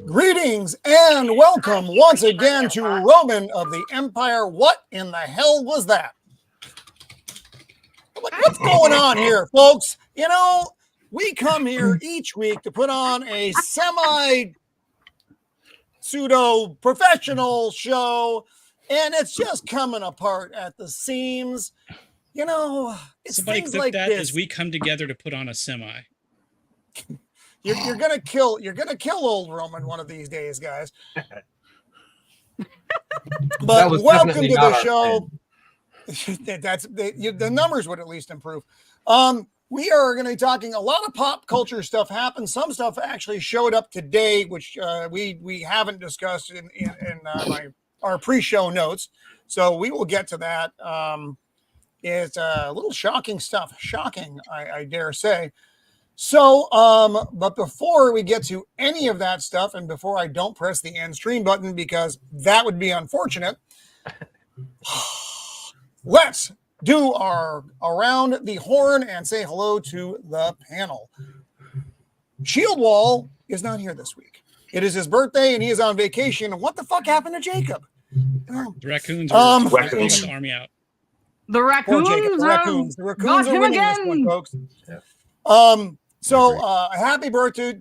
Greetings and welcome once again to Roman of the Empire. What in the hell was that? What's going on here, folks? You know, we come here each week to put on a pseudo-professional show, and it's just coming apart at the seams. You know, it's somebody things clip like that this. as we come together to put on a semi. You're gonna kill old Roman one of these days, guys. But welcome to the show. The numbers would at least improve. We are going to be talking a lot of pop culture stuff happened. Some stuff actually showed up today, which we haven't discussed in our pre-show notes. So we will get to that. It's a little shocking stuff. Shocking, I dare say. So, but before we get to any of that stuff, and before I don't press the end stream button, because that would be unfortunate, let's do our around the horn and say hello to the panel. Shieldwall is not here this week. It is his birthday, and he is on vacation. And what the fuck happened to Jacob? The raccoons are taking the army out. The raccoons are winning this one, folks. Yeah. Happy birthday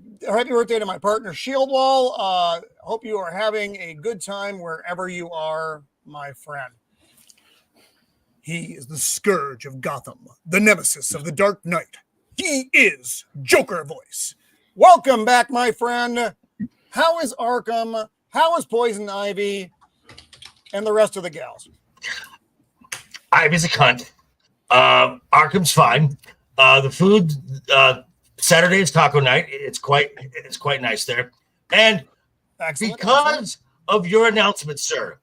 to my partner Shieldwall. Hope you are having a good time wherever you are, my friend. He is the scourge of Gotham, the nemesis of the Dark Knight. He is Joker voice. Welcome back, my friend. How is Arkham? How is Poison Ivy? And the rest of the gals? Ivy's a cunt. Arkham's fine. The food, Saturday is taco night. It's quite nice there. And Excellent. Because of your announcement, sir,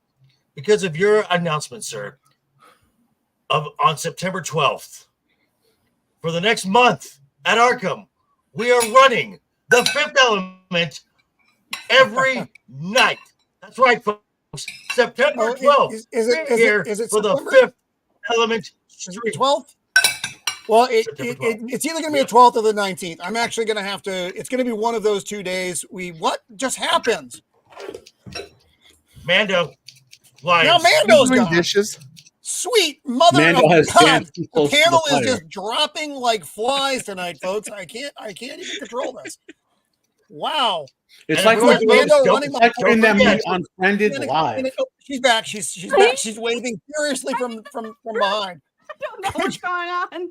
on September 12th, for the next month at Arkham, we are running the Fifth Element every night. That's right, folks. September 12th. Is it for September? the Fifth Element stream? 12th? Well, it's either going to be the 12th or the 19th. I'm actually going to have to. It's going to be one of those 2 days. What just happened? Mando. Lions. Now Mando's gone. Dishes. Sweet mother Mando of has God. danced The panel to the is fire. just dropping like flies tonight, folks. I can't even control this. Wow. It's And like of course, we're in that movie Unfriended live. She's back. She's back. She's waving furiously from behind. I don't know what's going on.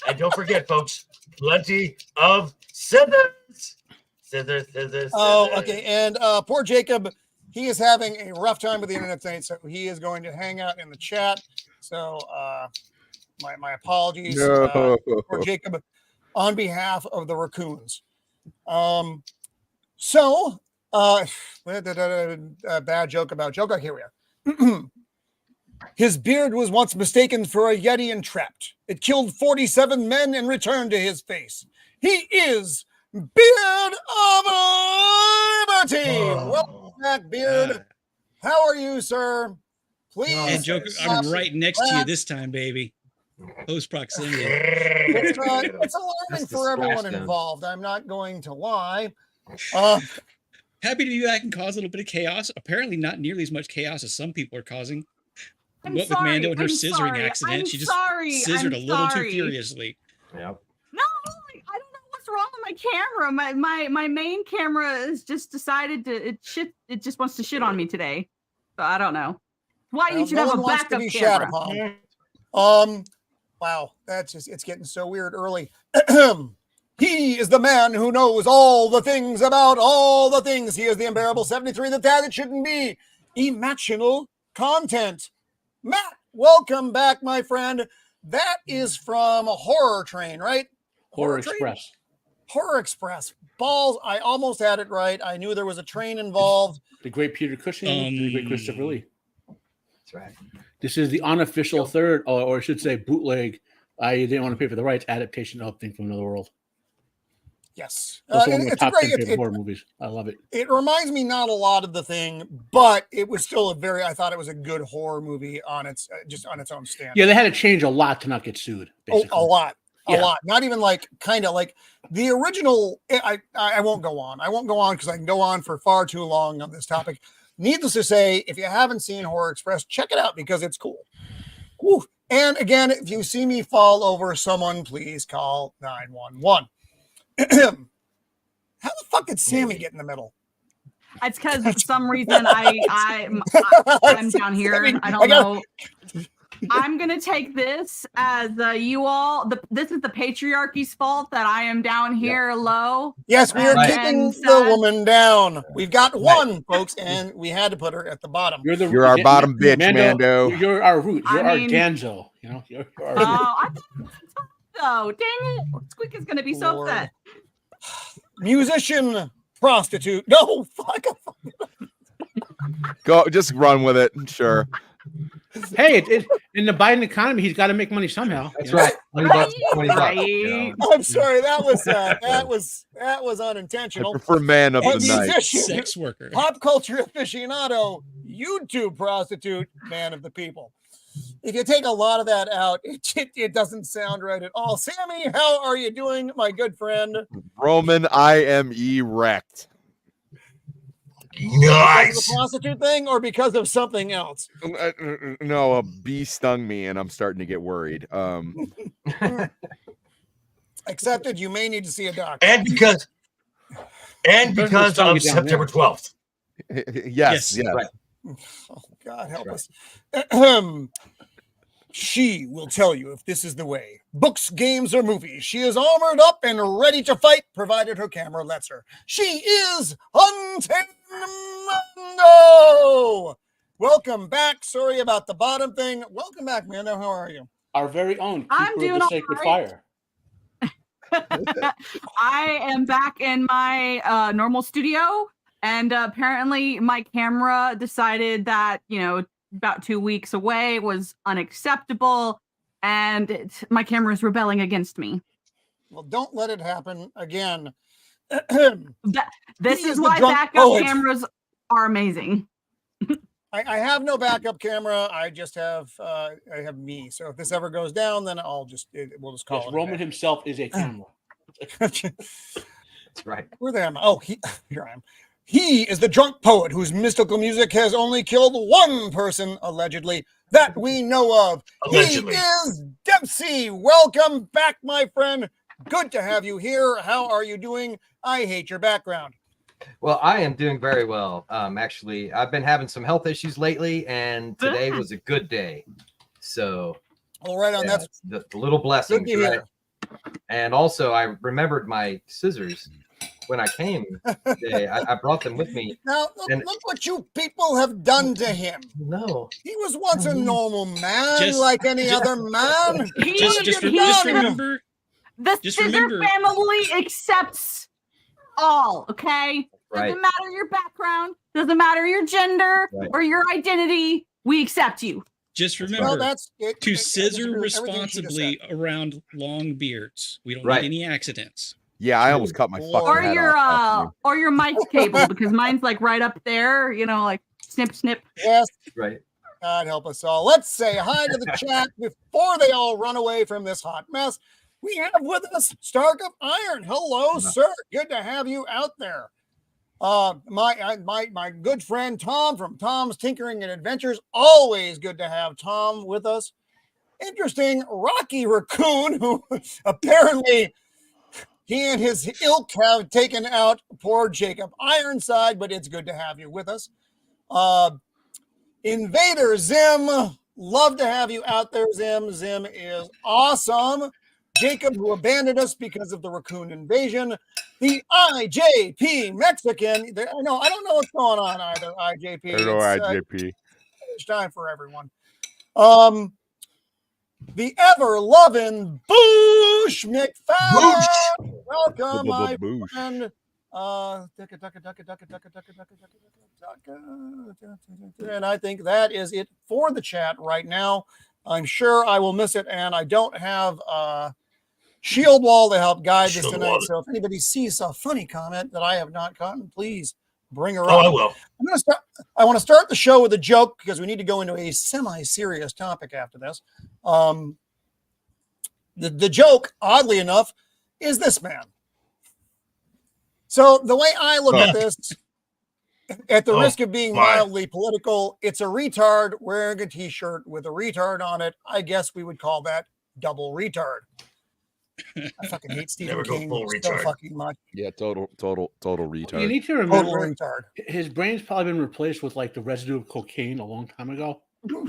And don't forget, folks, plenty of scissors. Scissors. Oh, okay. And poor Jacob, he is having a rough time with the internet tonight, so he is going to hang out in the chat. So my apologies, poor Jacob, on behalf of the raccoons. Bad joke about Joker. Here we are. His beard was once mistaken for a Yeti and trapped. It killed 47 men and returned to his face. He is Beard of Liberty. Welcome back, Beard. How are you, sir? Please. And Joker, I'm right next to you this time, baby. Close proximity. It's alarming for everyone involved. I'm not going to lie. Happy to be back and cause a little bit of chaos. Apparently not nearly as much chaos as some people are causing. With Mando and her scissoring accident, she just scissored a little too furiously. Yep. No, I don't know what's wrong with my camera. My main camera has just decided to it just wants to shit on me today. So I don't know. Why you should have a backup camera. Wow, it's getting so weird early. He is the man who knows all the things about all the things. He is the unbearable 73, the dad it shouldn't be. Emotional content. Matt, welcome back, my friend. That is from Horror Train, right? Horror Train? Express. Horror Express. Balls, I almost had it right. I knew there was a train involved. The great Peter Cushing, the great Christopher Lee. That's right. This is the unofficial third, or I should say bootleg, I didn't want to pay for the rights, adaptation of Thing from Another World. Yes. It's one of my It's top 10 great. favorite horror movies. I love it. It reminds me not a lot of The Thing, but it was still I thought it was a good horror movie on its own stand. Yeah, they had to change a lot to not get sued, basically. A lot. a lot. Not even like kind of like the original. I won't go on. I won't go on because I can go on for far too long on this topic. Needless to say, if you haven't seen Horror Express, check it out because it's cool. Woo. And again, if you see me fall over, someone please call 911. How the fuck did Sammy get in the middle? It's because for some reason I'm down here. I don't know. I'm gonna take this as you all. This is the patriarchy's fault that I am down here low. Yes, we are keeping the woman down. We've got one, folks, and we had to put her at the bottom. You're our bottom bitch, Mando. You're our root. You're our Danzo. You know. You're our I thought dang it! Squeak is gonna be so upset. Musician, prostitute. No, fuck. Go, just run with it. Sure. Hey, in the Biden economy, he's got to make money somehow. That's right. $20. I'm sorry. That was unintentional. I prefer man of the night. Musician, Sex worker. Pop culture aficionado, YouTube prostitute, man of the people. If you take a lot of that out, it doesn't sound right at all. Sammy, how are you doing, my good friend? Roman, I am erect. Because of the prostitute thing or because of something else? No, a bee stung me and I'm starting to get worried. Accepted. You may need to see a doctor. And because of September 12th. Yes. Right. Oh, God help us. She will tell you if this is the way. Books, games, or movies. She is armored up and ready to fight, provided her camera lets her. She is Untamed Mando. Welcome back. Sorry about the bottom thing. Welcome back, Mando. How are you? Our very own. I'm doing the all sacred right. fire. I am back in my normal studio, and apparently my camera decided that, about 2 weeks away was unacceptable, and my camera is rebelling against me. Well, don't let it happen again. This is why backup cameras are amazing. I have no backup camera. I just have I have me. So if this ever goes down, then we'll just call it. Roman himself is a camera. That's right. Where am I? Oh, here I am. He is the drunk poet whose mystical music has only killed one person, allegedly, that we know of. Allegedly. He is Dempsey. Welcome back, my friend. Good to have you here. How are you doing? I hate your background. Well, I am doing very well. Actually, I've been having some health issues lately, and today was a good day. So, all right, on that's the little blessings, right? And also, I remembered my scissors when I came today. I brought them with me. Now, look what you people have done to him. No. He was once a normal man, like any other man. Just remember. The Scissor family accepts all, okay? Right. Doesn't matter your background, doesn't matter your gender or your identity, we accept you. Just remember to scissor responsibly around long beards. We don't need any accidents. Yeah, I almost cut my fucking head off. Or your mic cable, because mine's like right up there, like snip, snip. Yes. Right. God help us all. Let's say hi to the chat before they all run away from this hot mess. We have with us Stark of Iron. Hello, sir. Good to have you out there. My good friend Tom from Tom's Tinkering and Adventures. Always good to have Tom with us. Interesting, Rocky Raccoon, who apparently he and his ilk have taken out poor Jacob Ironside, but it's good to have you with us. Invader Zim, love to have you out there, Zim. Zim is awesome. Jacob, who abandoned us because of the raccoon invasion. The IJP Mexican. I don't know what's going on either, IJP. Hello, IJP. It's time for everyone. The ever-loving Boosh McFadden. Welcome, my friend. And I think that is it for the chat right now. I'm sure I will miss it, and I don't have Shieldwall to help guide this tonight. So if anybody sees a funny comment that I have not gotten, please bring her up. I will. I want to start the show with a joke because we need to go into a semi-serious topic after this. The joke, oddly enough, is this man. So the way I look at this, at the risk of being mildly political, it's a retard wearing a t-shirt with a retard on it. I guess we would call that double retard. I fucking hate Stephen King so fucking much. Yeah, total retard. You need to remember, his brain's probably been replaced with like the residue of cocaine a long time ago. So.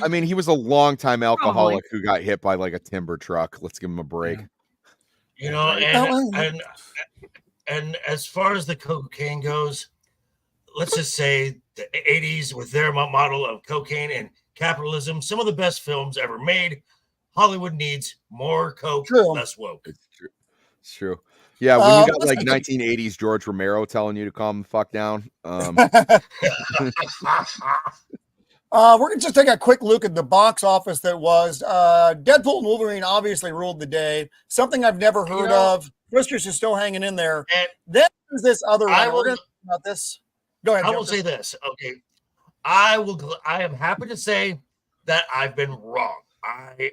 I mean, he was a longtime alcoholic who got hit by like a timber truck. Let's give him a break. You know, and as far as the cocaine goes, let's just say the 80s with their model of cocaine and capitalism, some of the best films ever made. Hollywood needs more coke, less woke. It's true. It's true. Yeah, when you got like 1980s George Romero telling you to calm the fuck down. We're going to just take a quick look at the box office that was. Deadpool and Wolverine obviously ruled the day. Something I've never heard of. Twisters is still hanging in there. And then there's this other one. We're going to talk about this. Go ahead. I will say this. Okay. I am happy to say that I've been wrong.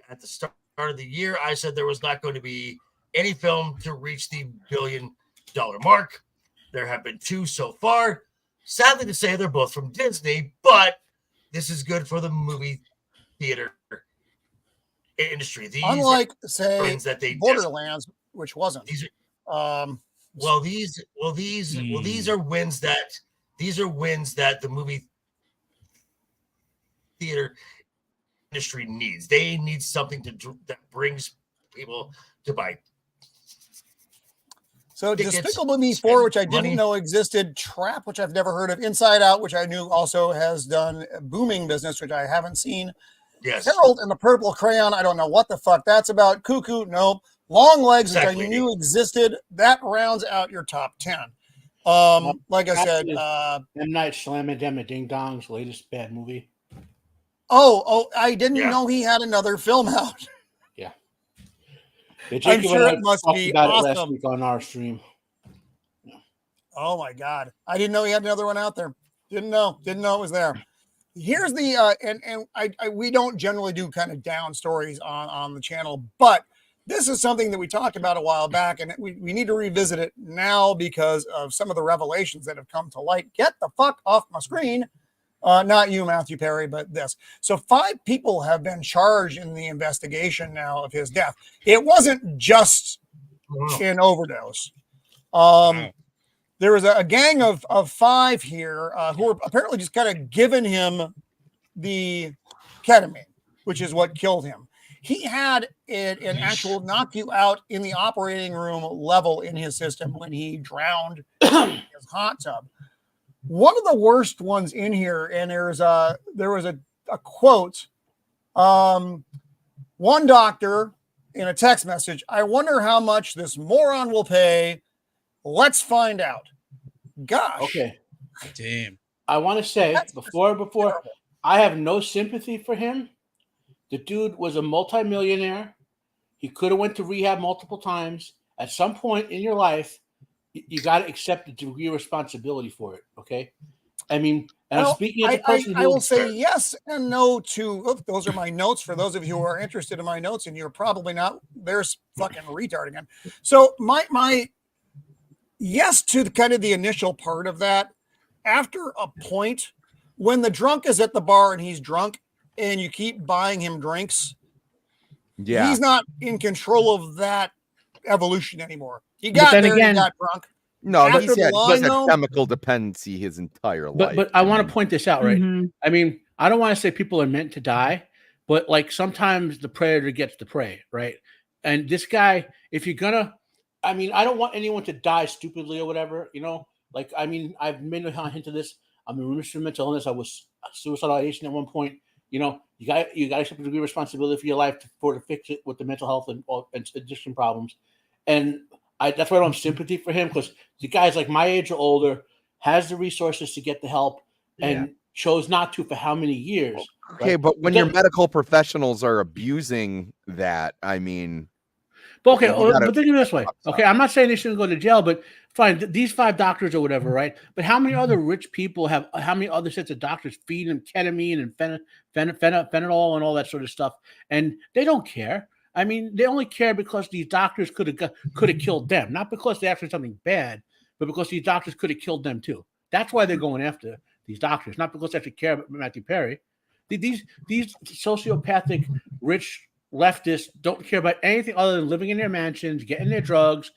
At the start of the year, I said there was not going to be any film to reach the $1 billion mark. There have been 2 so far. Sadly to say, they're both from Disney, but this is good for the movie theater industry. These unlike, say, Borderlands, which wasn't. These are, these are wins that the movie theater industry needs. They need something that brings people to buy. So Despicable Me 4, which I didn't know existed, Trap, which I've never heard of, Inside Out, which I knew also has done booming business, which I haven't seen. Yes. Harold and the Purple Crayon, I don't know what the fuck that's about. Cuckoo, nope. Long Legs, which I knew existed, that rounds out your top 10. Like I said, M. Night Shyamalan Ding Dong's latest bad movie. Oh, I didn't know he had another film out. Yeah. I'm sure it must be awesome. Last week on our stream. Yeah. Oh my God. I didn't know he had another one out there. Didn't know it was there. Here's the, we don't generally do kind of down stories on the channel, but this is something that we talked about a while back, and we need to revisit it now because of some of the revelations that have come to light. Get the fuck off my screen. Not you, Matthew Perry, but this. So 5 people have been charged in the investigation now of his death. It wasn't just an overdose. There was a gang of 5 here who were apparently just kind of giving him the ketamine, which is what killed him. He had an actual knock you out in the operating room level in his system when he drowned in his hot tub. One of the worst ones in here, and there was a quote. One doctor in a text message, I wonder how much this moron will pay. Let's find out. Gosh. Okay. Damn. I want to say before I have no sympathy for him. The dude was a multimillionaire. He could have went to rehab multiple times. At some point in your life, you got to accept the degree of responsibility for it. Okay. I mean, and I'm speaking as a person I will say yes and no to, those are my notes for those of you who are interested in my notes, and you're probably not. There's fucking retard again. So my yes to kind of the initial part of that. After a point, when the drunk is at the bar and he's drunk and you keep buying him drinks, he's not in control of that evolution anymore. He got there and he got drunk. No, he's had chemical dependency his entire life. But I want to point this out, right? Mm-hmm. I mean, I don't want to say people are meant to die, but like sometimes the predator gets the prey, right? And this guy, if you're gonna, I mean, I don't want anyone to die stupidly or whatever, you know? Like, I mean, I've made a hint of this. I'm a remission of mental illness. I was suicidal ideation at one point. You know, you got to accept a degree of responsibility for your life to fix it with the mental health and addiction problems. And that's why I don't have sympathy for him, because the guy's like my age or older, has the resources to get the help, and chose not to for how many years. Okay, right? But when your medical professionals are abusing that, I mean... But okay, but think of it this way. Okay, I'm not saying they shouldn't go to jail, but fine, these 5 doctors or whatever, right? But how many other rich people have, how many other sets of doctors feed them ketamine and fentanyl and all that sort of stuff, and they don't care. I mean, they only care because these doctors could have killed them, not because they actually did something bad, but because these doctors could have killed them too. That's why they're going after these doctors, not because they actually care about Matthew Perry. These sociopathic, rich leftists don't care about anything other than living in their mansions, getting their drugs,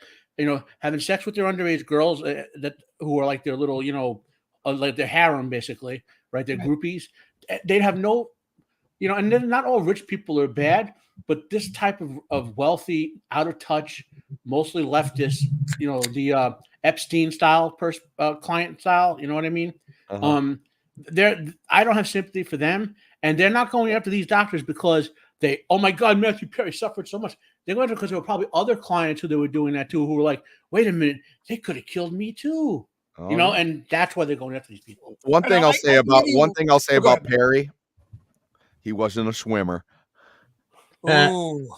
having sex with their underage girls who are like their little, like their harem, basically, right? They're groupies. They'd have no, and then not all rich people are bad, but this type of wealthy, out of touch, mostly leftist, the Epstein style client style, you know what I mean? Uh-huh. I don't have sympathy for them, and they're not going after these doctors because oh my God, Matthew Perry suffered so much. They're going after because there were probably other clients who they were doing that to, who were like, wait a minute, they could have killed me too. And that's why they're going after these people. One thing I'll say about Perry, he wasn't a swimmer. Ooh,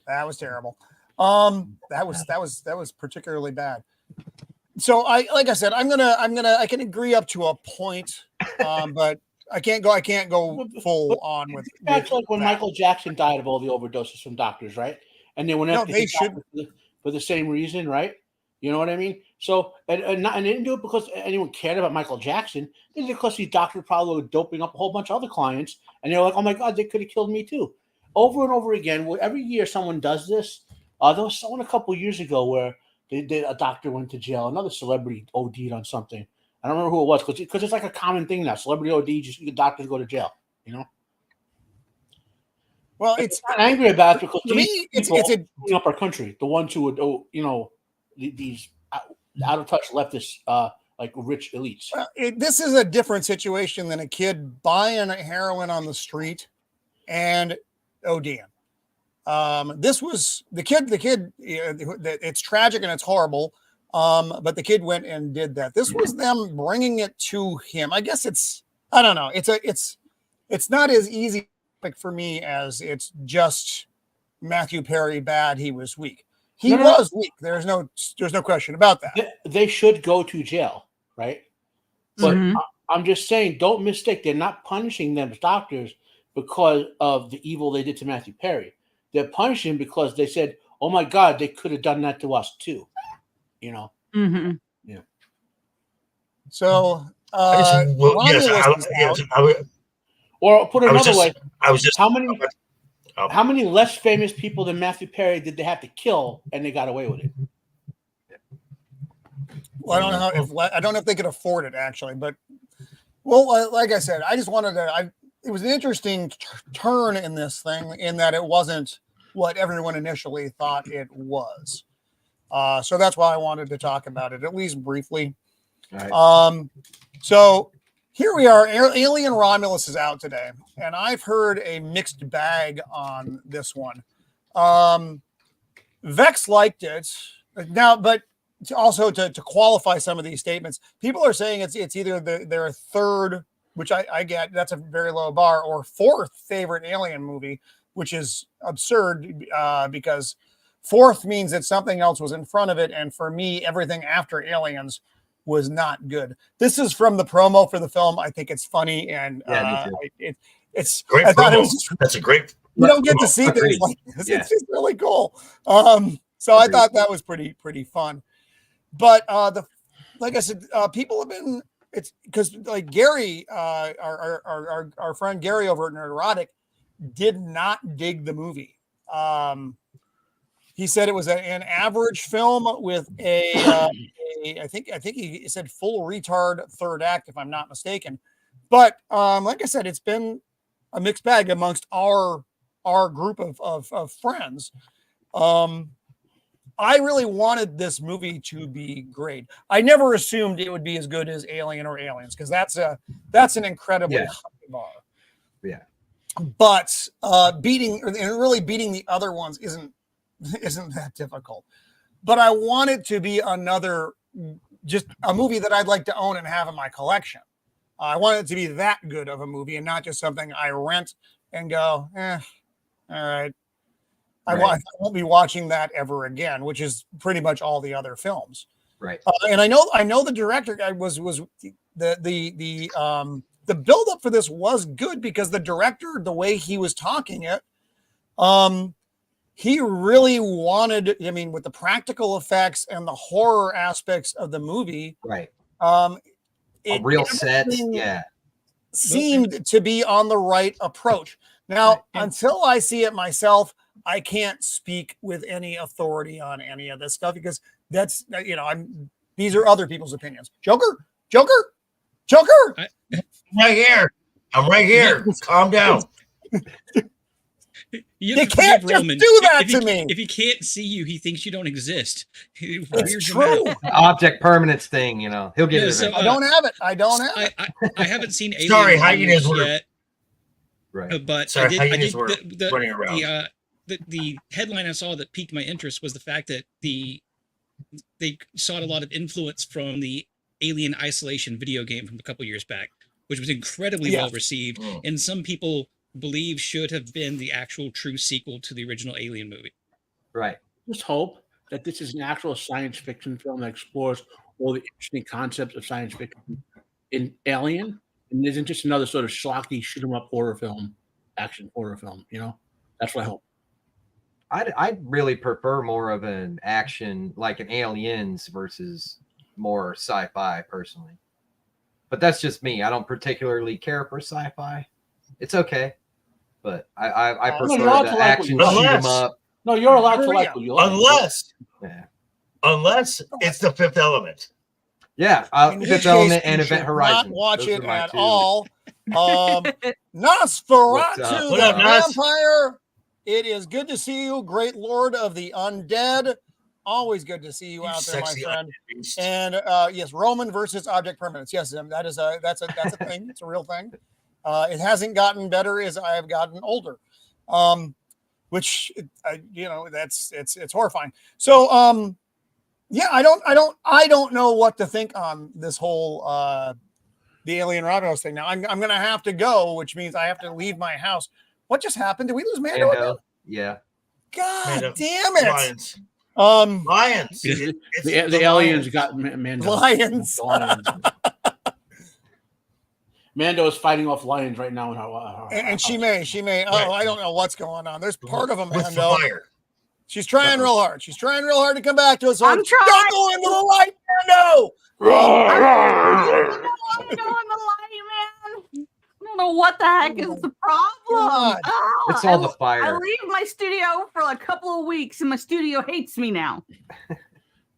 that was terrible. That was particularly bad. So like I said, I can agree up to a point, but I can't go full on with. That's like when Michael Jackson died of all the overdoses from doctors, right? And they went after for the same reason, right? You know what I mean? So and they didn't do it because anyone cared about Michael Jackson. They did it because these doctors probably were doping up a whole bunch of other clients, and they're like, "Oh my God, they could have killed me too." Over and over again, every year someone does this. There was someone a couple of years ago where a doctor went to jail. Another celebrity OD'd on something. I don't remember who it was because it's like a common thing now. Celebrity OD, doctors go to jail. Well, I'm angry about it because to me, it's up our country. The ones who would, these out of touch leftists, like rich elites. This is a different situation than a kid buying heroin on the street and ODing. This was the kid. It's tragic and it's horrible. But the kid went and did that. This was them bringing it to him. I guess I don't know. It's not as easy for me as it's just Matthew Perry bad. He was weak. He was weak. There's no question about that. They should go to jail, right? But I'm just saying, don't mistake. They're not punishing them as doctors because of the evil they did to Matthew Perry. They're punishing because they said, "Oh my God, they could have done that to us too." Yeah. So, or put it another way, how many less famous people than Matthew Perry did they have to kill, and they got away with it? Well, I don't know if they could afford it actually, but like I said, I just wanted to. It was an interesting turn in this thing in that it wasn't what everyone initially thought it was. So that's why I wanted to talk about it, at least briefly. Right. So here we are. Alien Romulus is out today, and I've heard a mixed bag on this one. Vex liked it. Now, but also to qualify some of these statements, people are saying it's either their third, which I get, that's a very low bar, or fourth favorite Alien movie, which is absurd because fourth means that something else was in front of it. And for me, everything after Aliens was not good. This is from the promo for the film. I think it's funny. And it's great. That's a great. You don't get to see things like this. Yeah. It's just really cool. So I thought that was pretty fun. But like I said, people have been, it's because like Gary, our friend Gary over at Nerdotic did not dig the movie. He said it was an average film with I think he said full retard third act, if I'm not mistaken. But like I said, it's been a mixed bag amongst our group of friends. I really wanted this movie to be great. I never assumed it would be as good as Alien or Aliens, because that's an incredibly high bar. Yeah. But beating the other ones isn't that difficult. But I want it to be just a movie that I'd like to own and have in my collection. I want it to be that good of a movie and not just something I rent and go, all right. I won't be watching that ever again, which is pretty much all the other films. Right. And I know the director guy was the buildup for this was good because the director, the way he was talking it, he really wanted, I mean, with the practical effects and the horror aspects of the movie, Right. a real set. Yeah. Seemed to be on the right approach. Now, until I see it myself, I can't speak with any authority on any of this stuff because that's, these are other people's opinions. Joker. Right here. I'm right here. Calm down. You can't just do that to me. If he can't see you, he thinks you don't exist. It's true. Object permanence thing, he'll get it. So, I don't have it. I haven't seen Alien Sorry, hyenas yet. Right. But sorry, hyenas were running around. The headline I saw that piqued my interest was the fact that they sought a lot of influence from the Alien Isolation video game from a couple years back, which was incredibly well received, and some people believe should have been the actual true sequel to the original Alien movie. Right. Just hope that this is an actual science fiction film that explores all the interesting concepts of science fiction in Alien, and isn't just another sort of schlocky shoot 'em up horror film, action horror film. That's what I hope. I'd really prefer more of an action, like an Aliens versus more sci-fi personally. But that's just me. I don't particularly care for sci-fi. It's okay, but I prefer the action shoot 'em up. No, you're allowed to like what you like. Unless it's The Fifth Element. Yeah, Fifth Element and Event Horizon. Not watch it at all. Nosferatu, the vampire. It is good to see you, great lord of the undead. Always good to see you out there, my friend. And yes, Roman versus object permanence. Yes, that's a thing. It's a real thing. It hasn't gotten better as I have gotten older, which it's horrifying. So yeah, I don't know what to think on this whole the Alien Romulus thing. Now I'm gonna have to go, which means I have to leave my house. What just happened? Did we lose Mando? Yeah. God damn it! Lions. Lions. The aliens got Mando. Lions. Mando is fighting off lions right now in her and she may. Oh, I don't know what's going on. There's part of a With Mando. fire. She's trying real hard. She's trying real hard to come back to us. I'm trying. Don't go into the light, Mando. I'm going the light, man. I don't know what the heck is the problem. Oh, It's all the fire. I leave my studio for a couple of weeks, and my studio hates me now.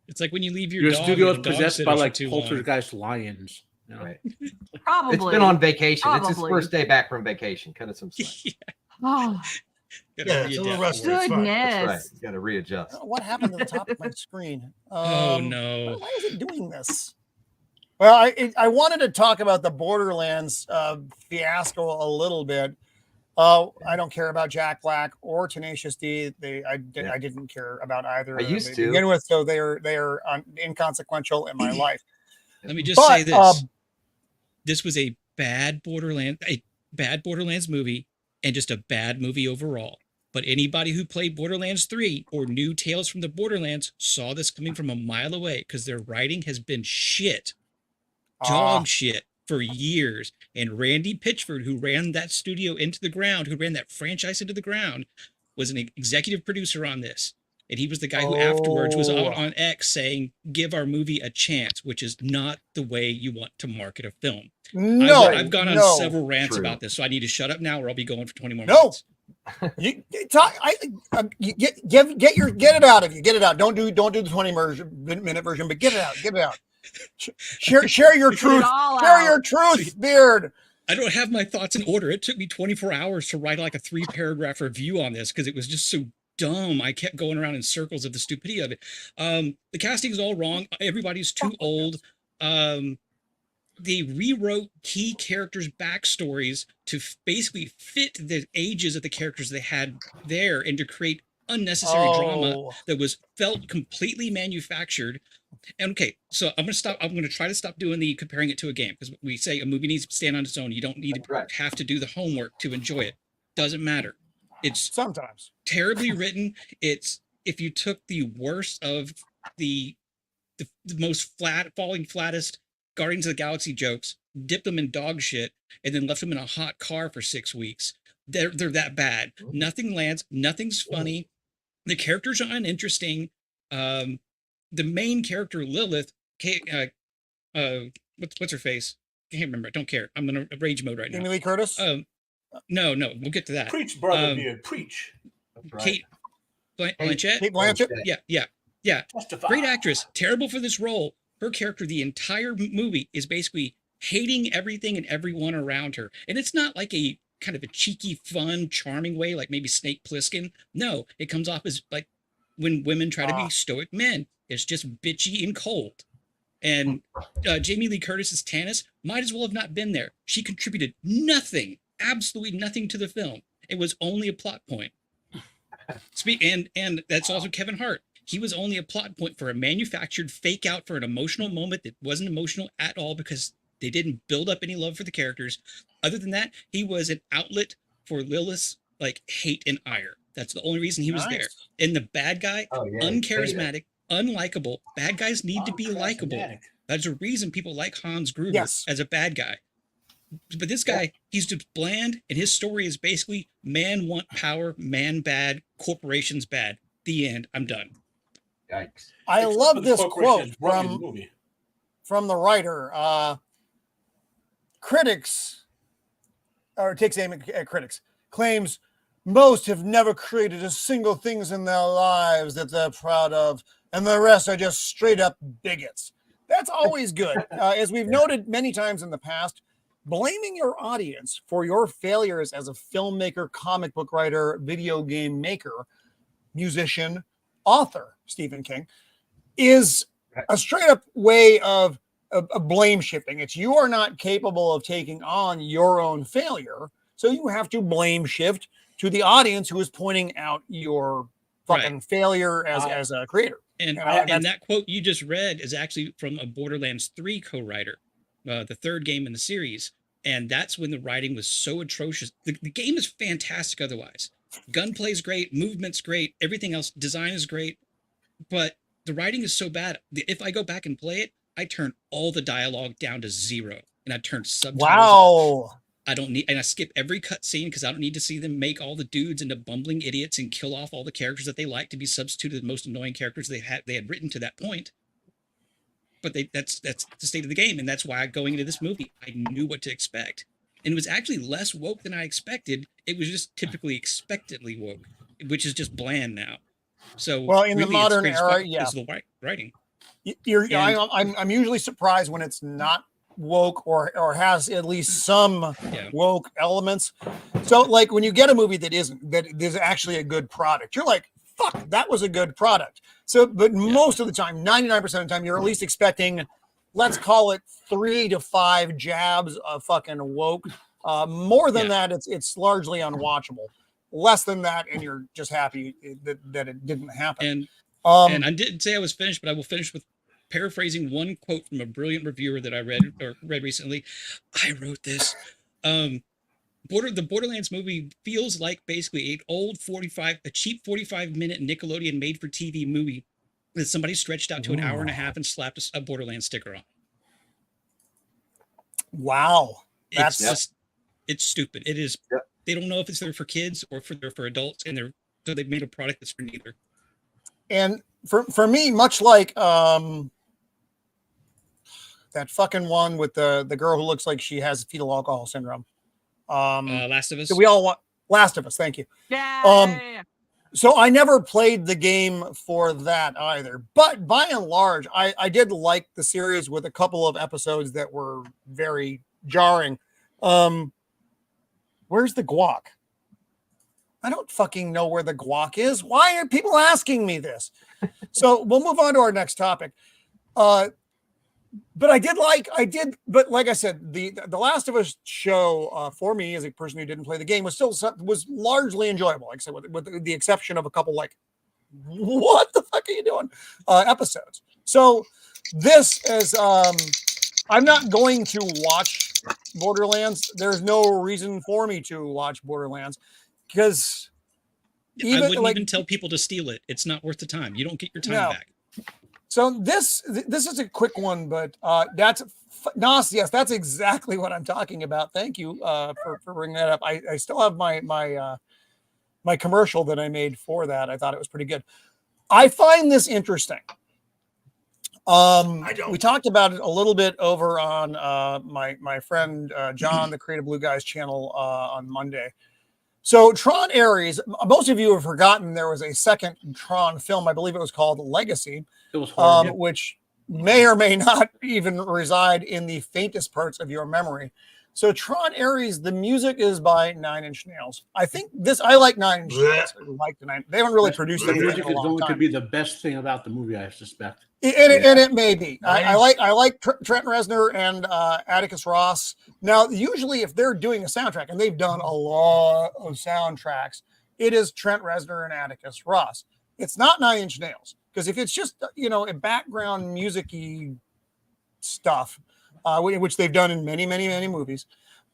It's like when you leave your dog. Studio is possessed by like poltergeist lions. Right. Probably. It's been on vacation. Probably. It's his first day back from vacation. Cut it some slack. Oh, Yeah, it's a little rusty. It's fine. goodness. That's right. You got to readjust. What happened to the top of my screen? Oh no! Why is it doing this? Well, I wanted to talk about the Borderlands fiasco a little bit. I don't care about Jack Black or Tenacious D. I didn't care about either. I used to begin with, so they are inconsequential in my life. Let me just say this: this was a bad Borderlands movie, and just a bad movie overall. But anybody who played Borderlands 3 or knew Tales from the Borderlands saw this coming from a mile away because their writing has been shit. Dog shit for years. And Randy Pitchford, who ran that studio into the ground, who ran that franchise into the ground, was an executive producer on this. And he was the guy who afterwards was out on X saying, give our movie a chance, which is not the way you want to market a film. No, I've gone on several rants about this, so I need to shut up now or I'll be going for 20 more minutes. You talk. Get it out of you. Get it out. Don't do the 20-minute version, but get it out. Get it out. Share your truth. Share your truth, Beard. I don't have my thoughts in order. It took me 24 hours to write like a 3-paragraph review on this because it was just so dumb. I kept going around in circles of the stupidity of it. The casting is all wrong. Everybody's too old. They rewrote key characters' backstories to basically fit the ages of the characters they had there and to create unnecessary drama that was felt completely manufactured. And okay, so I'm going to stop. I'm going to try to stop doing the comparing it to a game because we say a movie needs to stand on its own. You don't need to have to do the homework to enjoy it. Doesn't matter. It's sometimes terribly written. It's if you took the worst of the most falling flattest Guardians of the Galaxy jokes, dipped them in dog shit, and then left them in a hot car for 6 weeks. They're that bad. Nothing lands. Nothing's funny. The characters are uninteresting. The main character, Lilith, what's her face? I can't remember. I don't care. I'm in a rage mode right now. Jamie Lee Curtis? No, we'll get to that. Preach, brother, beard, preach. That's right. Kate Blanchett? Kate Blanchett? Yeah. Justify. Great actress. Terrible for this role. Her character, the entire movie, is basically hating everything and everyone around her. And it's not like a kind of a cheeky, fun, charming way, like maybe Snake Plissken. No, it comes off as like when women try to be stoic men. It's just bitchy and cold. And Jamie Lee Curtis's Tannis might as well have not been there. She contributed nothing, absolutely nothing to the film. It was only a plot point. And that's also Kevin Hart. He was only a plot point for a manufactured fake out for an emotional moment that wasn't emotional at all because they didn't build up any love for the characters. Other than that, he was an outlet for Lilith's like hate and ire. That's the only reason he was there. And the bad guy, uncharismatic, unlikable. Bad guys need to be likable. That's a reason people like Hans Gruber as a bad guy. But this guy, he's just bland, and his story is basically man want power, man bad, corporations bad. The end. I'm done. Yikes. I love this quote from the writer. Critics, or takes aim at critics, claims most have never created a single things in their lives that they're proud of, and the rest are just straight up bigots. That's always good. As we've noted many times in the past, blaming your audience for your failures as a filmmaker, comic book writer, video game maker, musician, author, Stephen King, is a straight up way of blame shifting. It's you are not capable of taking on your own failure, so you have to blame shift to the audience who is pointing out your fucking failure as a creator. And that quote you just read is actually from a Borderlands 3 co-writer, the third game in the series. And that's when the writing was so atrocious. The game is fantastic otherwise. Gunplay is great, movement's great, everything else, design is great. But the writing is so bad. If I go back and play it, I turn all the dialogue down to 0. And I turn subtitles off. I don't need, and I skip every cutscene because I don't need to see them make all the dudes into bumbling idiots and kill off all the characters that they like to be substituted the most annoying characters they had written to that point. But that's the state of the game, and that's why going into this movie, I knew what to expect, and it was actually less woke than I expected. It was just typically expectantly woke, which is just bland now. So, well, in really the modern era, is the writing. I'm usually surprised when it's not woke or has at least some woke elements. So, like when you get a movie that is actually a good product, you're like, fuck, that was a good product. So, but most of the time, 99% of the time, you're at least expecting, let's call it 3 to 5 jabs of fucking woke. More than that, it's largely unwatchable. Less than that, and you're just happy that it didn't happen. And I didn't say I was finished, but I will finish with paraphrasing one quote from a brilliant reviewer that I read recently. I wrote this. The Borderlands movie feels like basically a cheap 45-minute Nickelodeon made-for-TV movie that somebody stretched out to an hour and a half and slapped a Borderlands sticker on. Wow, it's stupid. It is. Yep. They don't know if it's there for kids or for adults, and so they've made a product that's for neither. And for me, much like that fucking one with the girl who looks like she has fetal alcohol syndrome. Last of Us. So we all want Last of Us. Thank you. Yeah. So I never played the game for that either, but by and large, I did like the series with a couple of episodes that were very jarring. Where's the guac? I don't fucking know where the guac is. Why are people asking me this? So we'll move on to our next topic. But like I said, the Last of Us show for me as a person who didn't play the game was largely enjoyable. Like I said, with the exception of a couple like, what the fuck are you doing? Episodes. So this is I'm not going to watch Borderlands. There's no reason for me to watch Borderlands because I wouldn't even tell people to steal it. It's not worth the time. You don't get your time back. So this is a quick one, but that's Nos. Yes, that's exactly what I'm talking about. Thank you for bringing that up. I still have my my commercial that I made for that. I thought it was pretty good. I find this interesting. I don't. We talked about it a little bit over on my friend John, the Creative Blue Guys channel on Monday. So Tron Ares, most of you have forgotten there was a second Tron film. I believe it was called Legacy, It was horrible. which may or may not even reside in the faintest parts of your memory. So Tron Ares, the music is by Nine Inch Nails. I think I like Nine Inch Nails. I like they haven't really produced the anything music in a is long going to time. be the best thing about the movie, I suspect. And it may be. I like Trent Reznor and Atticus Ross. Now, usually, if they're doing a soundtrack, and they've done a lot of soundtracks, it is Trent Reznor and Atticus Ross. It's not Nine Inch Nails, because if it's just a background music-y stuff, which they've done in many, many, many movies,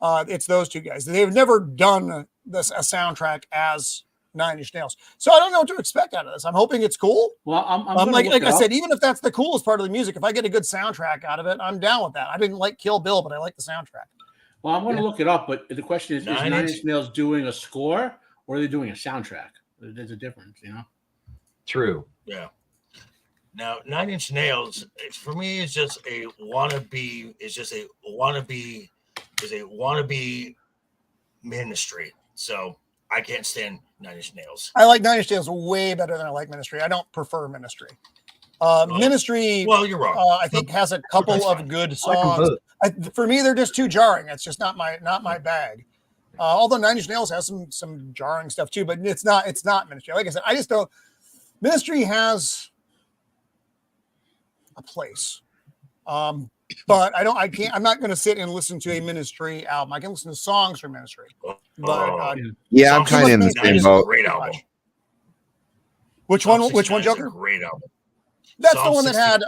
it's those two guys. They've never done a soundtrack as Nine Inch Nails. So I don't know what to expect out of this. I'm hoping it's cool. Well, I'm like I said, even if that's the coolest part of the music, if I get a good soundtrack out of it, I'm down with that. I didn't like Kill Bill, but I like the soundtrack. Well, I'm going to look it up, but the question is Nine Inch Nails doing a score or are they doing a soundtrack? There's a difference, True. Yeah. Now, Nine Inch Nails, for me, is just a wannabe. It's just a wannabe. Is a wannabe ministry. So I can't stand Nine Inch Nails. I like Nine Inch Nails way better than I like Ministry. I don't prefer Ministry. Ministry. Well, you're wrong. I think has a couple of good songs. For me, they're just too jarring. It's just not my bag. Although Nine Inch Nails has some jarring stuff too, but it's not Ministry. Like I said, I just don't. Ministry has a place, but I'm not going to sit and listen to a Ministry album. I can listen to songs from Ministry, but I'm kind of in the same boat. Great album. Which one, Joker? Great album. That's the one that had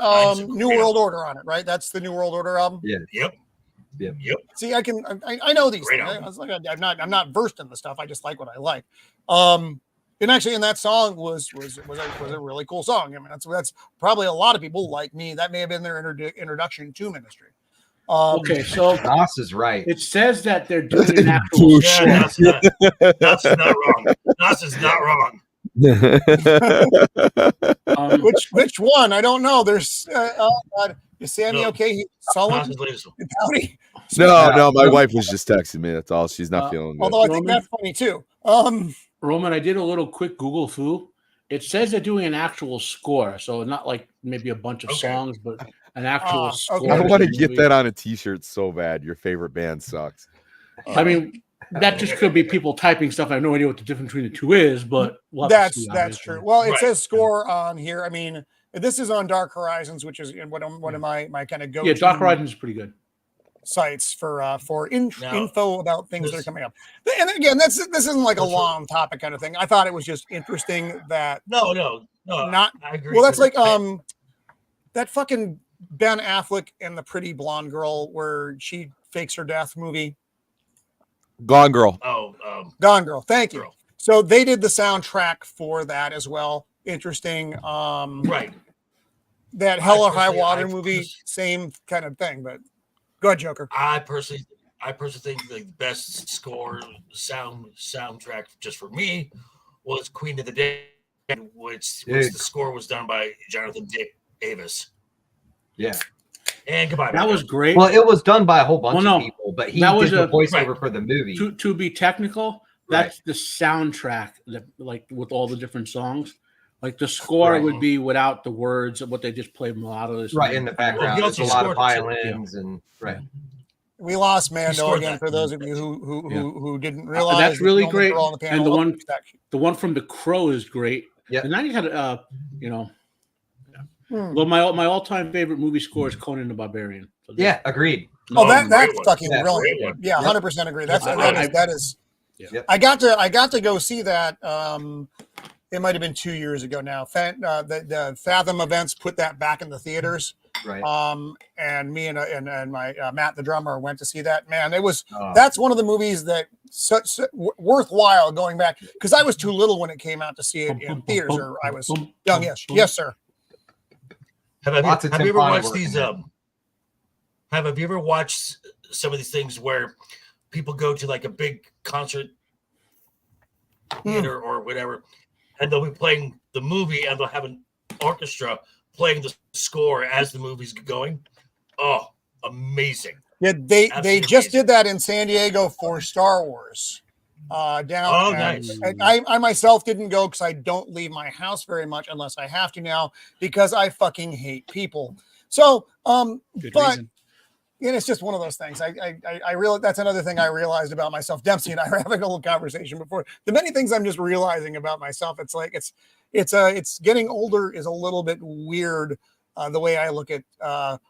New World Order on it, right? That's the New World Order album. Yeah. Yep. See, I know these things. I was like, I'm not versed in the stuff. I just like what I like. And actually, in that song was a really cool song. I mean, that's probably a lot of people like me. That may have been their introduction to Ministry. Okay, so Nos is right. It says that they're doing an actual score. Nos is not wrong. Nos is not wrong. Which one? I don't know. There's is Sammy okay? Sullen? No, my wife was just texting me. That's all. She's not feeling good. Although I think that's funny too. Roman, I did a little quick Google foo. It says they're doing an actual score, so not like maybe a bunch of songs, but an actual score. I want to get that on a T-shirt so bad. Your favorite band sucks. I mean, that just could be people typing stuff. I have no idea what the difference between the two is, but that's true. Well, it says score on here. I mean, this is on Dark Horizons, which is one of my kind of go. Yeah, Dark Horizons is pretty good. Sites for info about things that are coming up. And again, this isn't like a long topic kind of thing. I thought it was just interesting that no, not. I agree. Well, that's like that fucking Ben Affleck and the pretty blonde girl where she fakes her death movie. Gone Girl. Gone Girl. Thank you. So they did the soundtrack for that as well. Interesting. Right. That Hell or High Water movie, same kind of thing, but. Go ahead, Joker. I personally think the best score soundtrack just for me was Queen of the Day, which the score was done by Jonathan Davis. Yeah. And goodbye. That was great. Well, it was done by a whole bunch of people, but he did the voiceover for the movie. To be technical, that's the soundtrack that, like, with all the different songs. Like the score would be without the words of what they just played melodic. Right in the background, there's a lot of violins and We lost Mando again for those of you who didn't realize. That's really great. The and the one from The Crow is great. Yeah. And then you had well, my all-time favorite movie score is Conan the Barbarian. So agreed. That's fucking brilliant. Yeah, 100% agree. That is. Yeah. I got to go see that. It might have been 2 years ago now. The Fathom events put that back in the theaters. Right. And me and my Matt the drummer went to see that. Man, it was that's one of the movies that such worthwhile going back because I was too little when it came out to see it in theaters, or I was young. Yes, sir. Have you ever watched these? Have you ever watched some of these things where people go to like a big concert theater or whatever, and they'll be playing the movie, and they'll have an orchestra playing the score as the movie's going. Oh, amazing! Yeah, they just amazing. did that in San Diego for Star Wars. Nice. I myself didn't go because I don't leave my house very much unless I have to now because I fucking hate people. So, Good but reason. it's just one of those things. I realize that's another thing I realized about myself. Dempsey and I were having a little conversation before. The many things I'm just realizing about myself. It's like it's getting older is a little bit weird. The way I look at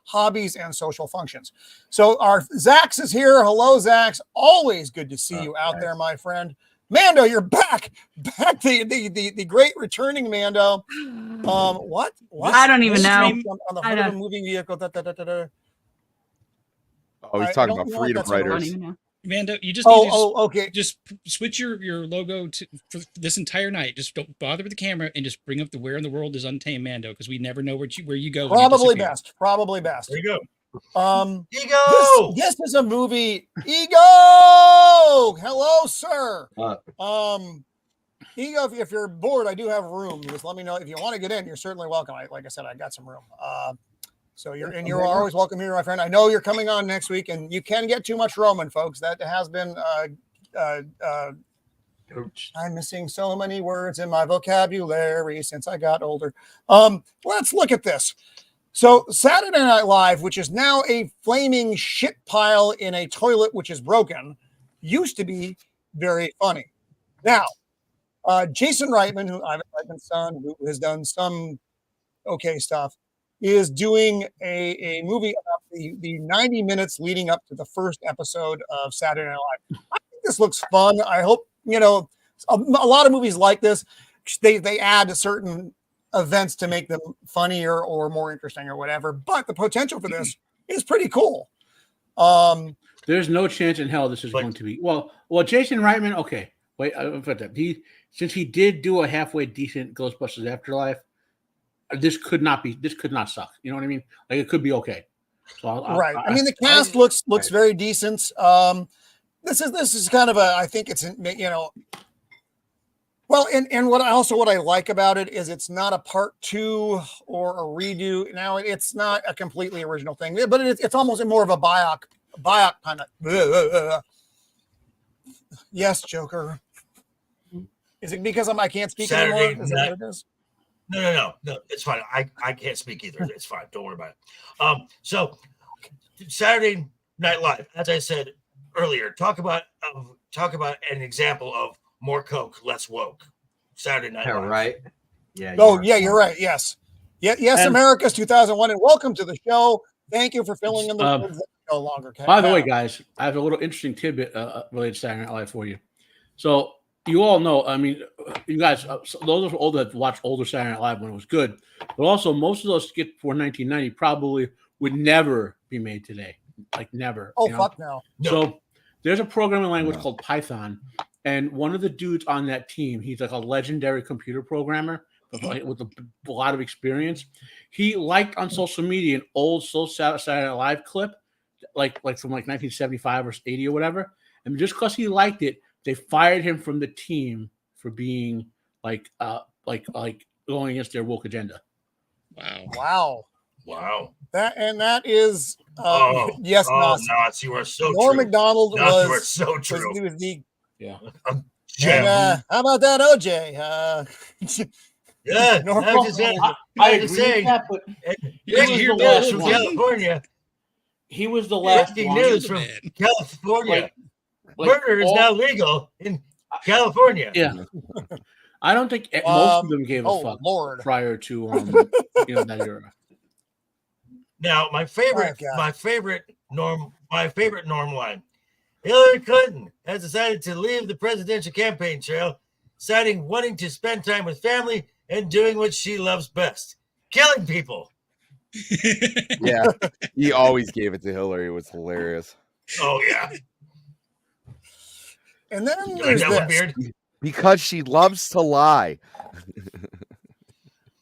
hobbies and social functions. So our Zax is here. Hello, Zax. Always good to see you out there, my friend. Mando, you're back. Back the great returning Mando. What? I don't even know. On the hood of a moving vehicle. Oh, he's talking about freedom writers. Mando, you just need to okay. Just switch your logo for this entire night. Just don't bother with the camera and just bring up the "Where in the World is Untamed Mando?" because we never know where you go. Probably best. There you go. Ego. This is a movie. Ego. Hello, sir. Ego. If you're bored, I do have room. Just let me know if you want to get in. You're certainly welcome. Like I said, I got some room. So you're always welcome here, my friend. I know you're coming on next week, and you can get too much Roman, folks. That has been. I'm missing so many words in my vocabulary since I got older. Let's look at this. So Saturday Night Live, which is now a flaming shit pile in a toilet which is broken, used to be very funny. Now, Jason Reitman, who Ivan Reitman's son, who has done some okay stuff, is doing a movie about the 90 minutes leading up to the first episode of Saturday Night Live. I think this looks fun. I hope, a lot of movies like this, they add certain events to make them funnier or more interesting or whatever. But the potential for this is pretty cool. There's no chance in hell this is going to be. Well, Jason Reitman, okay. Wait, since he did do a halfway decent Ghostbusters Afterlife, this could not suck. You know what I mean? Like it could be okay. So right. I mean, the cast looks very decent. This is kind of I think it's, well, and what I like about it is it's not a part 2 or a redo. Now it's not a completely original thing, but it's almost more of a biopic kind of. Yes, Joker. Is it because I can't speak anymore? Is that what it is? No. It's fine. I can't speak either. It's fine. Don't worry about it. So Saturday Night Live, as I said earlier, talk about an example of more coke, less woke. Saturday Night Live. Right. Yeah. You're right. Yes. Yes, America's 2001, and welcome to the show. Thank you for filling in the words that no longer can. By the way, guys, I have a little interesting tidbit related to Saturday Night Live for you. So you all know, I mean, you guys, those of older that watched older Saturday Night Live when it was good, but also most of those skits for 1990 probably would never be made today. Like never. Oh, fuck no. So there's a programming language called Python, and one of the dudes on that team, he's like a legendary computer programmer with a lot of experience. He liked on social media an old Saturday Night Live clip, like from 1975 or 80 or whatever, and just because he liked it, they fired him from the team for being like going against their woke agenda. Wow. That is yes, Knots, you are so Norm true. Macdonald Knots, was you are so true. He was the Gem. how about that, OJ? Yeah, Norm, I agree with that, but breaking news from California. He was the last breaking news from California. Murder is now legal in California. Yeah. I don't think most of them gave a fuck prior to that era. Now, my favorite Norm line. Hillary Clinton has decided to leave the presidential campaign trail, citing wanting to spend time with family and doing what she loves best, killing people. Yeah, he always gave it to Hillary. It was hilarious. Oh yeah. And then there's this. Because she loves to lie.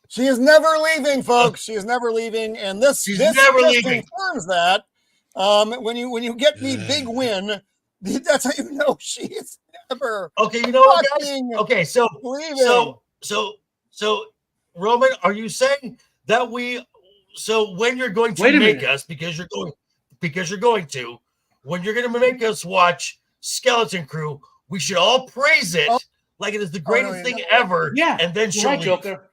She is never leaving, folks. She is never leaving, and this confirms that. When you get the big win, that's how you know she is ever. Okay, you know what, guys? Fucking Okay, so leaving. Roman, are you saying that when you're going to make us, because you're going to, when you're going to make us watch Skeleton Crew, we should all praise it like it is the greatest thing ever. Yeah, and then you're right, Joker.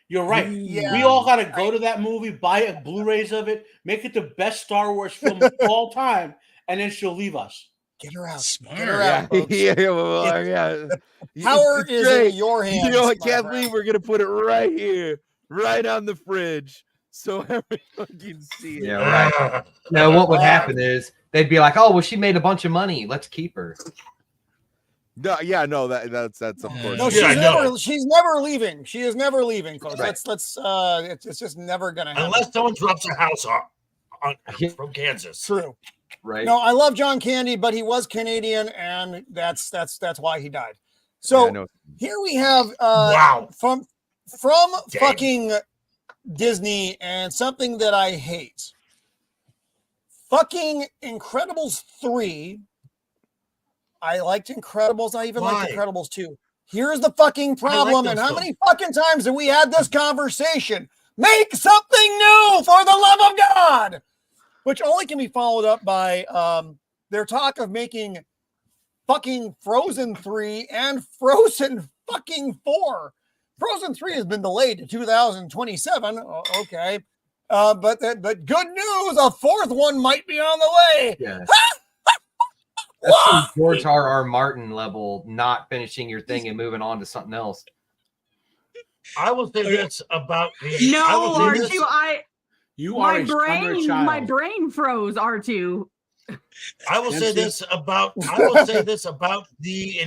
You're right. Yeah. We all got to go to that movie, buy Blu-rays of it, make it the best Star Wars film of all time, and then she'll leave us. Get her out. Smart. Get her out, folks. The power is in your hands. You know what, my Kathleen? friend. We're gonna put it right here, right on the fridge, so everyone can see it. Yeah, right. No, what would happen is they'd be like, "Oh, well, she made a bunch of money. Let's keep her." No, that's of course. No, she's never leaving. She is never leaving, folks. Right. It's just never gonna happen. Unless someone drops a house on from Kansas. True. Right. No, I love John Candy, but he was Canadian, and that's why he died. So here we have from fucking Disney and something that I hate. Fucking Incredibles 3. I liked Incredibles. I even liked Incredibles 2. Here's the fucking problem. And how many fucking times have we had this conversation? Make something new for the love of God. Which only can be followed up by their talk of making fucking Frozen 3 and Frozen fucking 4. Frozen 3 has been delayed to 2027. Okay. But good news, a fourth one might be on the way. Yeah. That's some George R.R. Martin level, not finishing your thing and moving on to something else. I will say this about my brain froze, R2. I will say this about the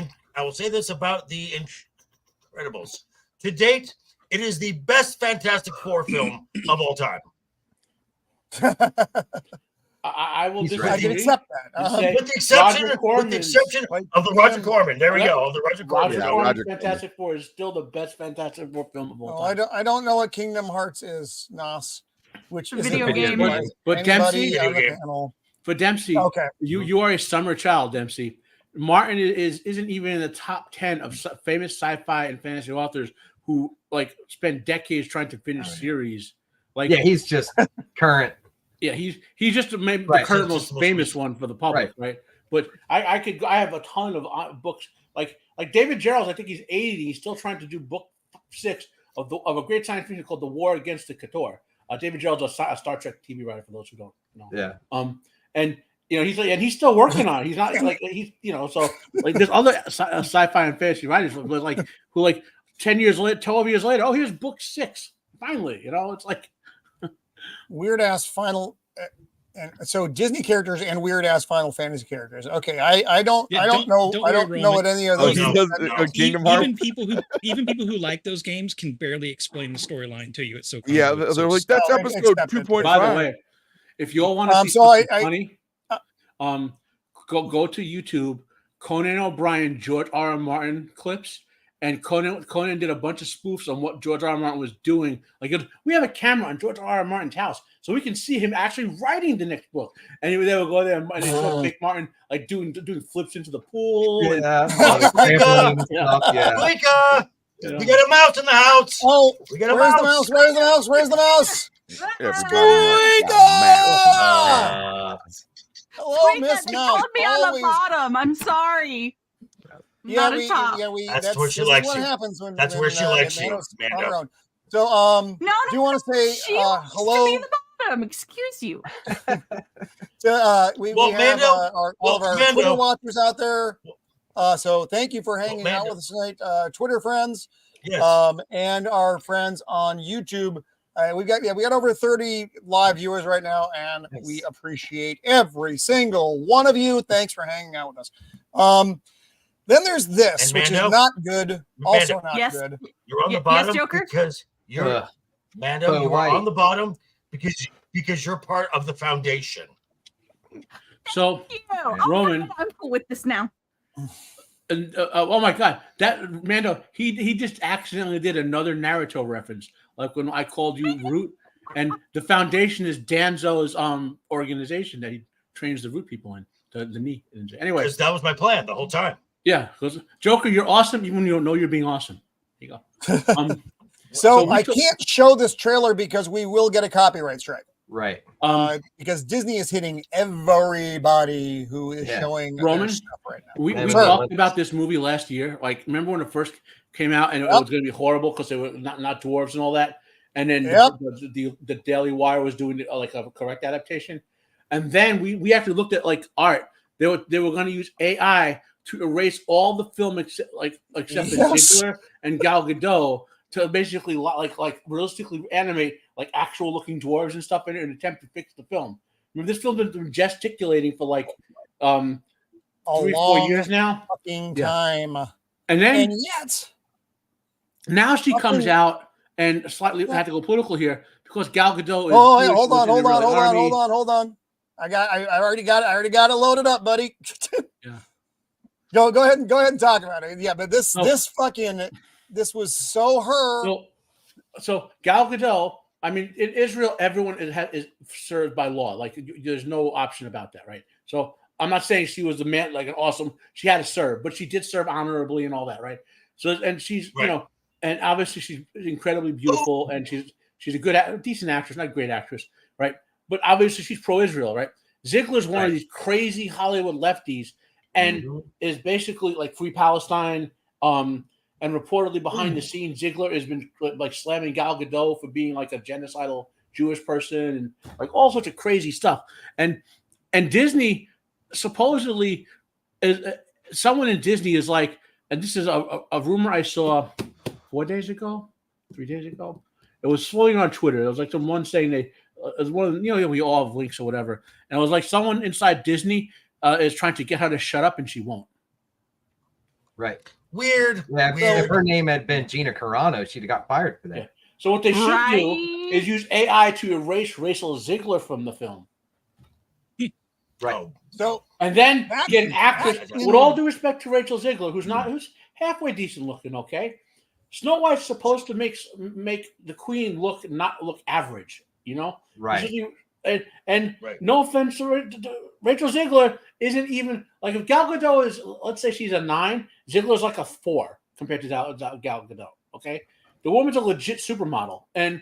Incredibles. To date, it is the best Fantastic Four film of all time. I will disagree. I can accept that. With the exception of the Roger Corman. There we go. Of the Roger Corman. Roger Fantastic Four is still the best Fantastic Four film of all time. I don't know what Kingdom Hearts is, Nas. Which is video game. But Dempsey, okay. You are a summer child, Dempsey. Martin isn't even in the top 10 of famous sci-fi and fantasy authors who spend decades trying to finish series. He's just current. Yeah, he's just maybe the current most famous one for the public, right? But I have a ton of books like David Gerald's. I think he's 80. He's still trying to do book 6 of a great science fiction called The War Against the Kator. David Gerald's a Star Trek TV writer for those who don't know. Yeah. And he's still working on it. He's not so there's other sci-fi and fantasy writers who 10 years later, 12 years later, here's book 6. Finally, it's like weird ass final. And so Disney characters and weird ass Final Fantasy characters. Okay, I don't know what any of those. Kingdom Hearts. Even people who like those games can barely explain the storyline to you. It's so convoluted. They're like that's episode 2.5. By the way, if you all want to see something funny, go to YouTube, Conan O'Brien, George R.R. Martin clips. And Conan did a bunch of spoofs on what George R. R. Martin was doing. We have a camera on George R. R. Martin's house, so we can see him actually writing the next book. And they would go there and they show Big Martin doing flips into the pool. Yeah, we got a mouse in the house. Oh, we got a mouse. Where's the mouse? Where's the mouse? Hello, Miss Mouse. Called me on the bottom. I'm sorry. That's where she likes you. Happens when she likes you, Mando. So, do you want to say hello? To be the bottom. Excuse you. We have all of our Twitter watchers out there. So thank you for hanging out with us tonight, Twitter friends, and our friends on YouTube. We got over 30 live viewers right now, and we appreciate every single one of you. Thanks for hanging out with us. Then there's this, which is not good. Also not good. You're on the bottom Joker? because you're Mando. You are on the bottom because you're part of the foundation. So, Roman, I'm cool with this now. Oh my God, that Mando, he just accidentally did another Naruto reference, like when I called you Root, and the foundation is Danzo's organization that he trains the Root people in, the knee. Anyway, because that was my plan the whole time. Yeah, because Joker, you're awesome even when you don't know you're being awesome. There you go. So I can't show this trailer because we will get a copyright strike. Right. Because Disney is hitting everybody who is showing Roman their stuff right now. We talked about this movie last year. Like, remember when it first came out and it was going to be horrible because they were not dwarves and all that. And then the Daily Wire was doing like a correct adaptation. And then we actually looked at like art. They were going to use AI to erase all the film except for Ziegler and Gal Gadot to basically like realistically animate like actual looking dwarves and stuff in it and attempt to fix the film. Remember, this film's been gesticulating for like 3-4 years now. Fucking time. And then yet now she comes out and slightly had to go political here because Gal Gadot is hold on. I already got it loaded up, buddy. Yeah. Go ahead and talk about it. Yeah, but this was so her. So Gal Gadot, I mean, in Israel, everyone is served by law. Like, there's no option about that, right? So I'm not saying she was the man, like an awesome. She had to serve, but she did serve honorably and all that, right? So, and she's and obviously she's incredibly beautiful, and she's a decent actress, not a great actress, right? But obviously she's pro-Israel, right? Ziegler's one of these crazy Hollywood lefties, and is basically like Free Palestine. And reportedly behind the scenes, Ziegler has been like slamming Gal Gadot for being like a genocidal Jewish person and like all sorts of crazy stuff. And Disney supposedly someone in Disney is like, and this is a rumor I saw 3 days ago. It was floating on Twitter. It was like someone saying it was one of we all have links or whatever. And it was like someone inside Disney is trying to get her to shut up and she won't. Right. Weird. Yeah, if her name had been Gina Carano, she'd have got fired for that. Yeah. So what they should do is use AI to erase Rachel Ziegler from the film. Right. So and then get an actress. With all due respect to Rachel Ziegler, who's halfway decent looking, okay? Snow White's supposed to make the queen not look average, Right. And no offense to Rachel Ziegler, isn't even like if Gal Gadot is, let's say she's a 9, Ziegler's like a 4 compared to Gal Gadot. Okay, the woman's a legit supermodel, and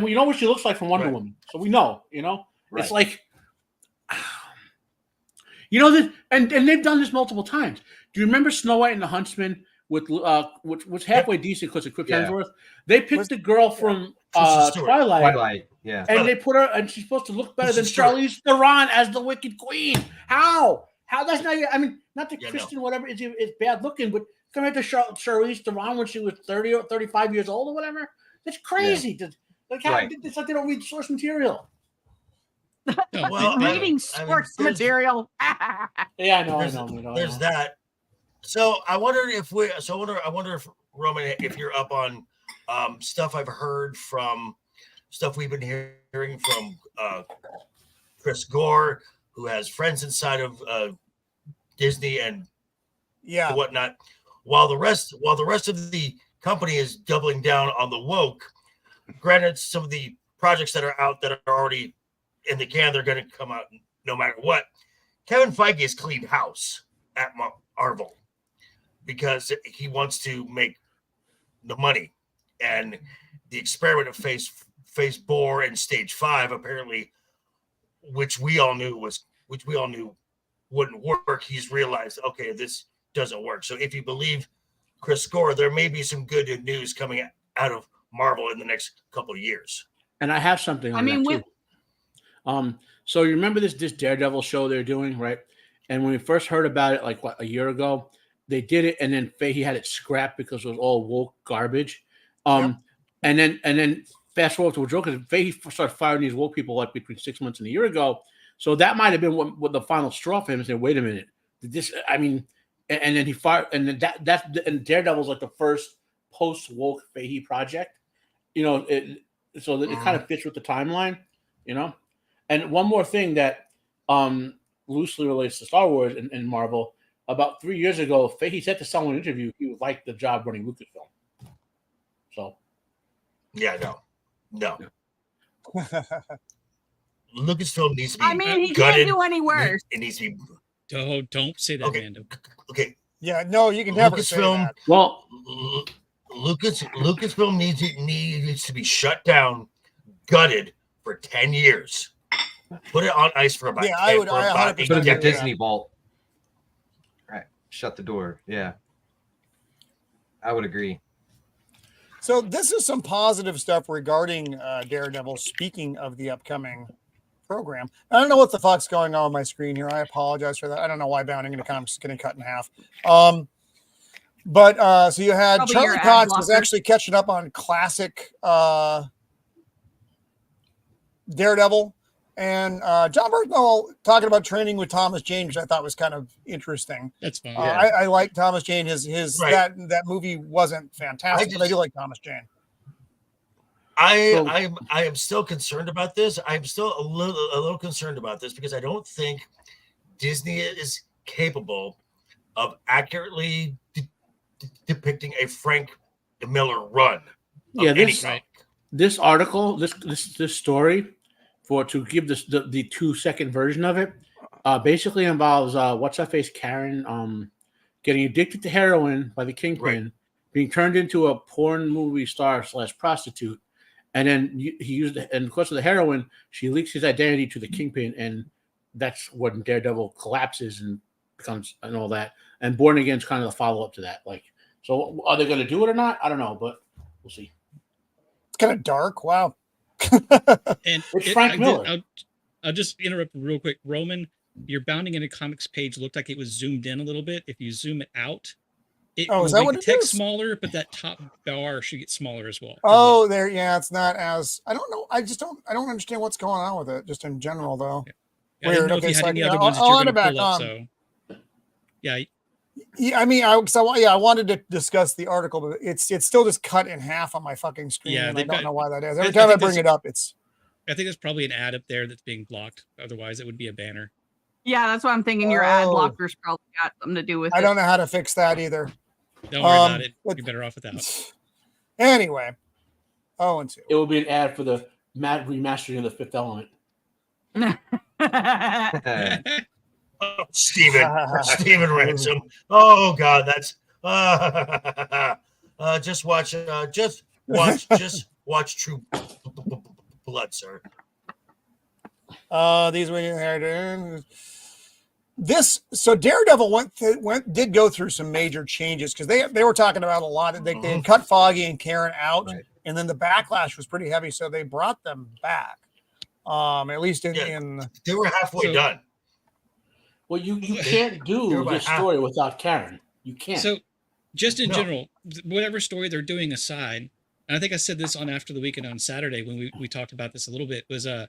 we know what she looks like from Wonder Woman, so we know, it's like, this, and they've done this multiple times. Do you remember Snow White and the Huntsman with which was halfway decent because of Chris Hemsworth? They picked the girl from Twilight. Yeah, and they put her, and she's supposed to look better than Charlize Theron as the Wicked Queen. How that's not? I mean, not that Kristen whatever is bad looking, but compared to Charlize Theron when she was 30 or 35 years old or whatever, that's crazy. Yeah. It's like they don't read source material. Reading source material. Yeah, I know. There's that. So I wonder if Roman, if you're up on stuff I've heard from. Stuff we've been hearing from Chris Gore, who has friends inside of Disney and whatnot. While the rest of the company is doubling down on the woke, granted, some of the projects that are out that are already in the can, they're going to come out no matter what. Kevin Feige has cleaned house at Marvel because he wants to make the money, and the experiment of Phase 4 and Stage 5 apparently, which we all knew wouldn't work. He's realized, okay, this doesn't work. So if you believe Chris Gore, there may be some good news coming out of Marvel in the next couple of years. And I have something on that too. So you remember this Daredevil show they're doing, right? And when we first heard about it, like a year ago, they did it, and then Fahey had it scrapped because it was all woke garbage. And then fast forward to a joke, because Fahey started firing these woke people like between 6 months and a year ago. So that might have been what the final straw for him. And said, wait a minute, and then he fired, and then and Daredevil's like the first post woke Fahey project, so that it kind of fits with the timeline, And one more thing that loosely relates to Star Wars and Marvel. About 3 years ago, Fahey said to someone in an interview he would like the job running Lucasfilm. So, yeah, no. Lucasfilm needs to be. I mean, he can't do any worse. It needs to be. Don't say that, Mando. Okay. Yeah, no, you can never say Lucasfilm. that. Well, Lucasfilm needs to be shut down, gutted for 10 years. Put it on ice for about Yeah, 10, I would. for I about 100% Put it in agree the with Disney that. vault. Right. Shut the door. Yeah. I would agree. So this is some positive stuff regarding Daredevil. Speaking of the upcoming program, I don't know what the fuck's going on my screen here. I apologize for that. I don't know why Bounding into Comics is getting cut in half. But so you had Probably Charlie your ad Cox was blocker. actually catching up on classic Daredevil, and John Bernthal talking about training with Thomas Jane, which I thought was kind of interesting. That's fine. I like Thomas Jane. His Right. that movie wasn't fantastic, but I do like Thomas Jane. I am still concerned about this. I'm still a little concerned about this because I don't think Disney is capable of accurately depicting a Frank Miller run. Yeah, Right. this article, this story, to give this the 2-second version of it, basically involves what's her face Karen getting addicted to heroin by the Kingpin, being turned into a porn movie star / prostitute, and then he used and because of the heroin, she leaks his identity to the Kingpin, and that's when Daredevil collapses and becomes and all that. And Born Again is kind of the follow up to that. Like, so are they going to do it or not? I don't know, but we'll see. It's kind of dark. Wow. And It's Frank Miller. I'll just interrupt real quick. Roman, your Bounding into Comics page looked like it was zoomed in a little bit. If you zoom it out, it will is that make what the it text is? smaller, but that top bar should get smaller as well. Oh, there. Yeah, it's not as. I don't know. I don't understand what's going on with it. Just in general, though. I didn't know if you had any other ones that you're going to pull up. So, yeah. Yeah, I mean, I wanted to discuss the article, but it's still just cut in half on my fucking screen. Yeah, and I don't know why that is. I Every time I think bring it up, it's. I think there's probably an ad up there that's being blocked. Otherwise, it would be a banner. Yeah, that's what I'm thinking. Your ad Oh. blockers probably got something to do with it. I don't know how to fix that either. Don't worry about it. You're better off without. Anyway. 0-2. It will be an ad for the remastering of The Fifth Element. Steven Ransom. Oh God, that's just watch True Blood, sir. These were there. So Daredevil did go through some major changes because they were talking about a lot. They had cut Foggy and Karen out, and then the backlash was pretty heavy, so they brought them back. At least in they were halfway done. Well, you can't do this story without Karen. You can't. So, just in general, whatever story they're doing aside, and I think I said this on After the Weekend on Saturday when we talked about this a little bit, was the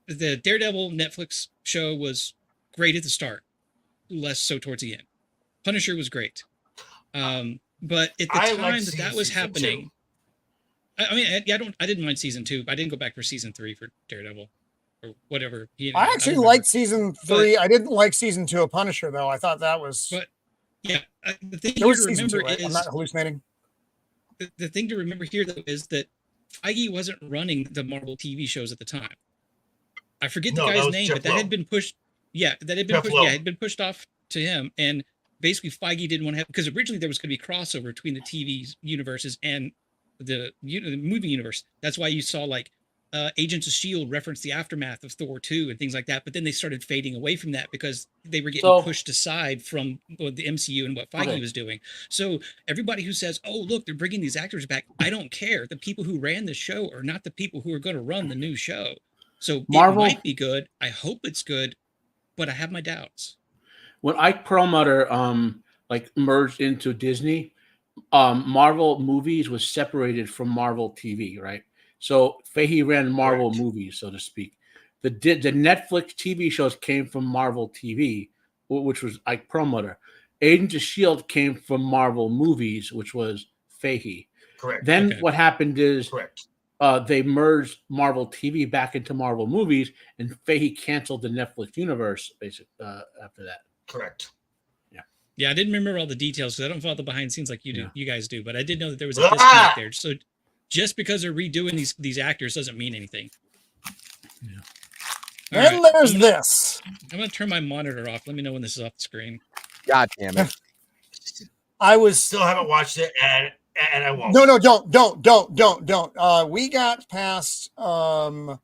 Daredevil Netflix show was great at the start, less so towards the end. Punisher was great. But at the time that was happening, I mean, I didn't mind season 2. I didn't go back for season 3 for Daredevil or whatever. I actually liked season 3. I didn't like season 2 of Punisher though. I thought that was. But yeah, the thing here to remember is I'm not hallucinating. The thing to remember here though is that Feige wasn't running the Marvel TV shows at the time. I forget the guy's name, but that had been pushed. Yeah, that had been pushed. Yeah, had been pushed off to him, and basically Feige didn't want to have because originally there was going to be crossover between the TV universes and the movie universe. That's why you saw like Agents of S.H.I.E.L.D. reference the aftermath of Thor 2 and things like that. But then they started fading away from that because they were getting pushed aside from the MCU and what Feige was doing. So everybody who says, "Oh, look, they're bringing these actors back," I don't care. The people who ran the show are not the people who are going to run the new show. So Marvel, it might be good. I hope it's good, but I have my doubts. When Ike Perlmutter merged into Disney, Marvel movies was separated from Marvel TV, right? So Fahey ran Marvel movies, so to speak. The Netflix TV shows came from Marvel TV, which was Ike Perlmutter. Agents of S.H.I.E.L.D. came from Marvel movies, which was Fahey. Correct. Then what happened is they merged Marvel TV back into Marvel movies, and Fahey canceled the Netflix universe basically after that. Correct. Yeah, I didn't remember all the details because I don't follow the behind the scenes like you guys do, but I did know that there was a disconnect there. So just because they're redoing these actors doesn't mean anything. Yeah. Then there's this. I'm going to turn my monitor off. Let me know when this is off the screen. God damn it. I was Still haven't watched it, and I won't. No, don't. We got past or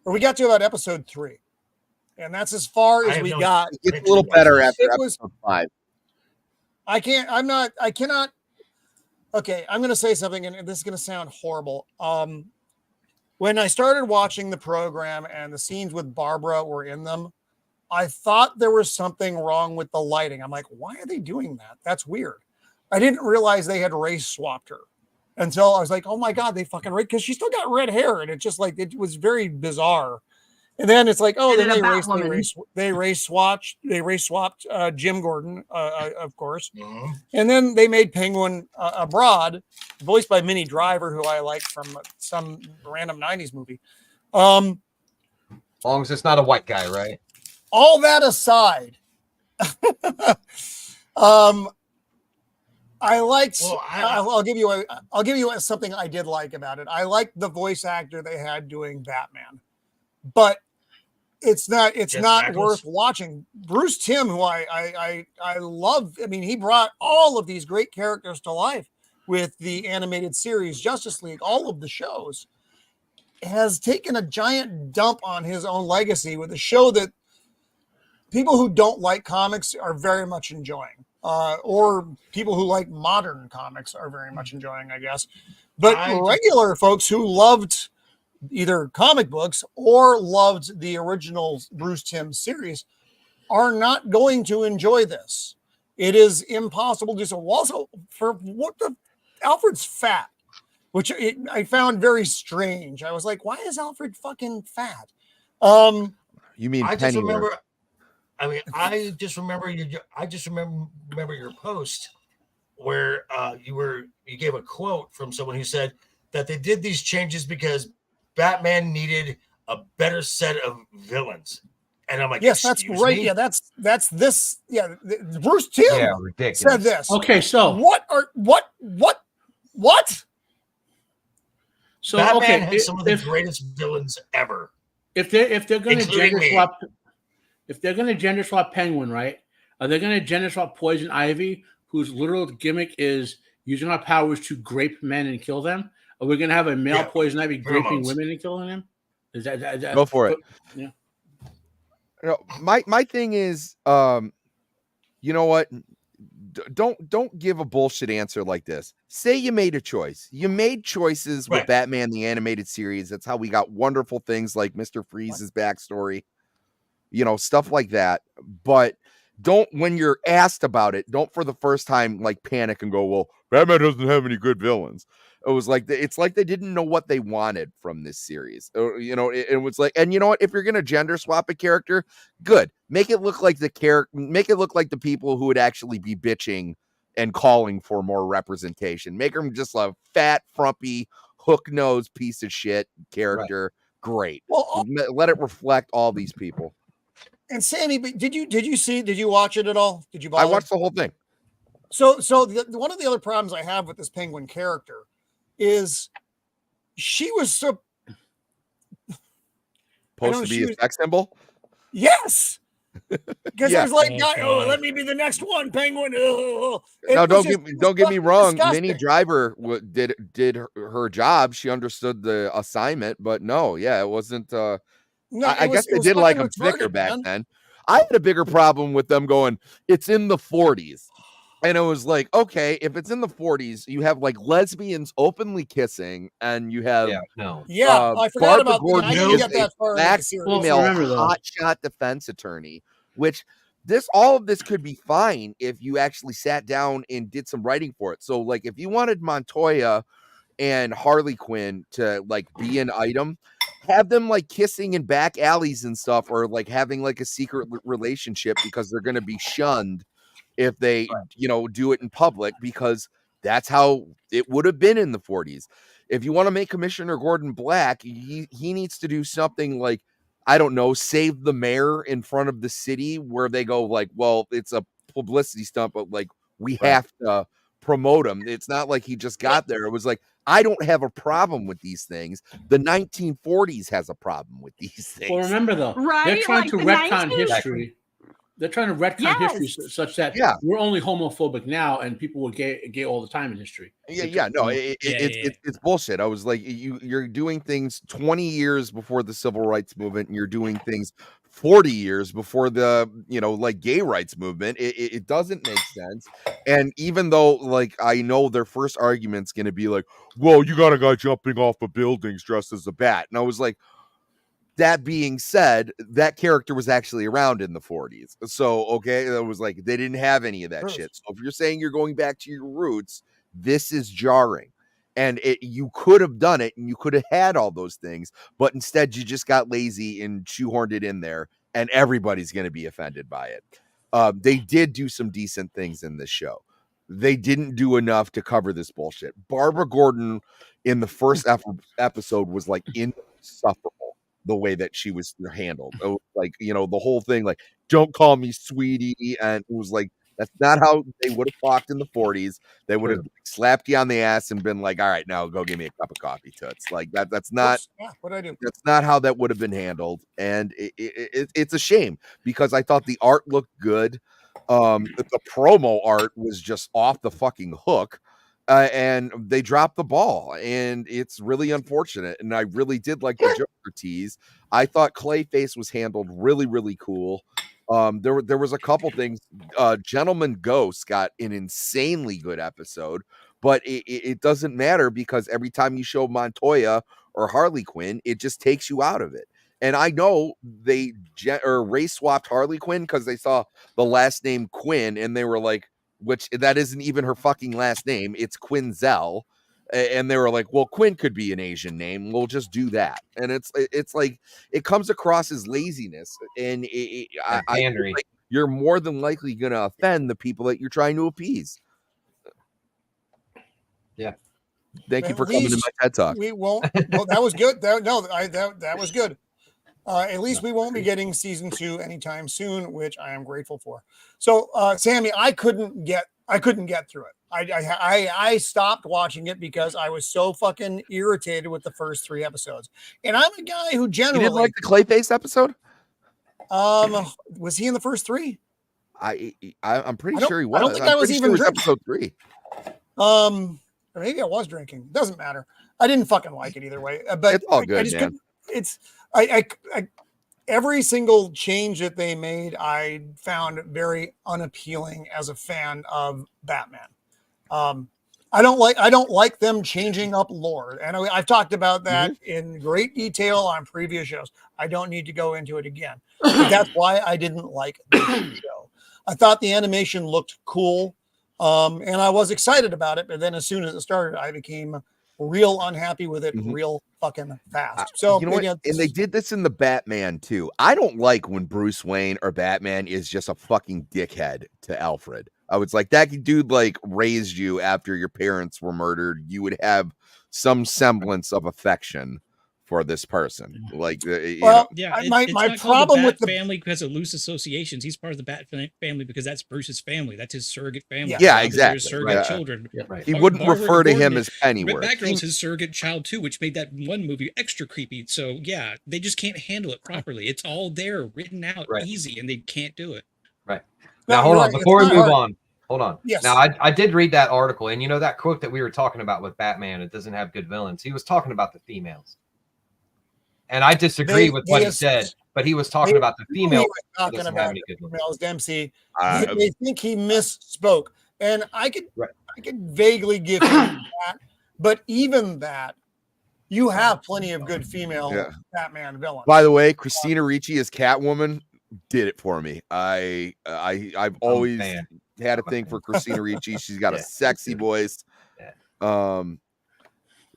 we got to about episode 3. And that's as far as we got. It gets a little better after was, episode 5. I cannot. Okay, I'm going to say something, and this is going to sound horrible. When I started watching the program and the scenes with Barbara were in them, I thought there was something wrong with the lighting. I'm like, why are they doing that? That's weird. I didn't realize they had race swapped her until I was like, oh my God, they fucking race, because she still got red hair. And it just like, it was very bizarre. And then it's like, oh, then they race swapped Jim Gordon, of course. Mm-hmm. And then they made Penguin abroad, voiced by Minnie Driver, who I like from some random 90s movie. As long as it's not a white guy, right? All that aside, I liked. Well, I'll give you something I did like about it. I liked the voice actor they had doing Batman, but it's not worth watching. Bruce Timm, who I love. I mean, he brought all of these great characters to life with the animated series, Justice League, all of the shows. Has taken a giant dump on his own legacy with a show that people who don't like comics are very much enjoying. Or people who like modern comics are very much enjoying, I guess. But regular folks who loved either comic books or loved the original Bruce Timm series are not going to enjoy this. It is impossible to do so. Also, for what the Alfred's fat, which I found very strange. I was like, why is Alfred fucking fat? You mean I Pennyworth? just remember. I just remember your post where you gave a quote from someone who said that they did these changes because Batman needed a better set of villains. And I'm like, yes, that's right. Me? Yeah, that's this. Yeah, Bruce Timm said this. Okay, so what? So Batman has some of the greatest villains ever. If they're going to gender swap. If they're going to gender swap Penguin, right? Are they going to gender swap Poison Ivy, whose literal gimmick is using her powers to grape men and kill them? Are we going to have a male Poison Ivy graping women and killing them? Is that go for it? Yeah. No, my thing is, you know what? Don't give a bullshit answer like this. Say you made a choice. You made choices with Batman the Animated Series. That's how we got wonderful things like Mr. Freeze's backstory. You know, stuff like that. But don't, when you're asked about it, don't for the first time like panic and go, well, Batman doesn't have any good villains. It was like it's like they didn't know what they wanted from this series. You know, it was like, and you know what? If you're gonna gender swap a character, good. Make it look like the people who would actually be bitching and calling for more representation. Make them just a fat, frumpy, hook-nosed piece of shit character. Right. Great. Well, let it reflect all these people. And Sammy, did you watch it at all? Did you bother? I watched the whole thing. So one of the other problems I have with this Penguin character is she was supposed to be a sex symbol. Yes, because I was like, let me be the next one, Penguin. No, don't get me wrong. Disgusting. Minnie Driver did her job. She understood the assignment, but no, it wasn't. No, I guess they did like them thicker back then. I had a bigger problem with them going, it's in the 40s. And it was like, okay, if it's in the 40s, you have like lesbians openly kissing, and you have I forgot about Gordon. I didn't get that far. Black female hotshot defense attorney, which all of this could be fine if you actually sat down and did some writing for it. So like if you wanted Montoya and Harley Quinn to like be an item, have them like kissing in back alleys and stuff, or like having like a secret relationship because they're going to be shunned if they, do it in public, because that's how it would have been in the 40s. If you want to make Commissioner Gordon black, he needs to do something like, I don't know, save the mayor in front of the city, where they go like, well, it's a publicity stunt, but like we have to promote him. It's not like he just got there. It was like, I don't have a problem with these things. The 1940s has a problem with these things. Well, remember though, they're trying to retcon history. They're trying to retcon history such that Yeah. we're only homophobic now, and people were gay all the time in history. It's bullshit. I was like, you're doing things 20 years before the civil rights movement, and you're doing things 40 years before the like gay rights movement. It doesn't make sense. And even though like I know their first argument's going to be like, well, you got a guy jumping off of buildings dressed as a bat, and I was like, that being said, that character was actually around in the 40s. So, okay, that was like, they didn't have any of that shit. So if you're saying you're going back to your roots, this is jarring. And you could have done it and you could have had all those things, but instead you just got lazy and shoehorned it in there, and everybody's going to be offended by it. They did do some decent things in this show. They didn't do enough to cover this bullshit. Barbara Gordon in the first episode was like insufferable. The way that she was handled, like the whole thing, like don't call me sweetie, and it was like that's not how they would have talked in the 40s. They would have slapped you on the ass and been like, "All right, now go give me a cup of coffee, toots." Like that. That's not what I do. That's not how that would have been handled, and it's a shame because I thought the art looked good. The promo art was just off the fucking hook. And they dropped the ball, and it's really unfortunate. And I really did like the Joker tease. I thought Clayface was handled really, really cool. There was a couple things. Gentleman Ghost got an insanely good episode, but it doesn't matter because every time you show Montoya or Harley Quinn, it just takes you out of it. And I know they race swapped Harley Quinn because they saw the last name Quinn, and they were like, which that isn't even her fucking last name. It's Quinzel. And they were like, well, Quinn could be an Asian name. We'll just do that. And it's like, it comes across as laziness. And I feel like you're more than likely going to offend the people that you're trying to appease. Yeah. Thank you for coming to my TED Talk. We won't. Well, that was good. That was good. At least we won't be getting season 2 anytime soon, which I am grateful for. So, Sammy, I couldn't get through it. I stopped watching it because I was so fucking irritated with the first 3 episodes. And I'm a guy who generally you didn't like the Clayface episode. Was he in the first 3? I'm pretty sure he was. I don't think I was even sure episode 3. Or maybe I was drinking. Doesn't matter. I didn't fucking like it either way. But it's all good, I just man. I every single change that they made, I found very unappealing as a fan of Batman. I don't like them changing up lore, and I've talked about that in great detail on previous shows. I don't need to go into it again. But that's why I didn't like this show. I thought the animation looked cool, and I was excited about it. But then, as soon as it started, I became real unhappy with it real fucking fast. So you know what? And they did this in the Batman too. I don't like when Bruce Wayne or Batman is just a fucking dickhead to Alfred. I was like, that dude like raised you after your parents were murdered. You would have some semblance of affection for this person. Like, my problem with the family because of loose associations. He's part of the Bat family because that's Bruce's family. That's his surrogate family. Yeah, exactly. His surrogate children. Yeah, right. He wouldn't refer to him as Pennyworth. Batgirl's his surrogate child too, which made that one movie extra creepy. So yeah, they just can't handle it properly. It's all there, written out, easy, and they can't do it. Right. Now hold on. Before we move on. Hold on. Yes. Now, I did read that article, and that quote that we were talking about with Batman, it doesn't have good villains. He was talking about the females. And I disagree with what he said, but he was talking about the females. Talking about the females, Dempsey. They think he misspoke. And I could vaguely give him that. But even that, you have plenty of good female Batman villains. By the way, Christina Ricci as Catwoman did it for me. I've always had a thing for Christina Ricci. She's got a sexy voice.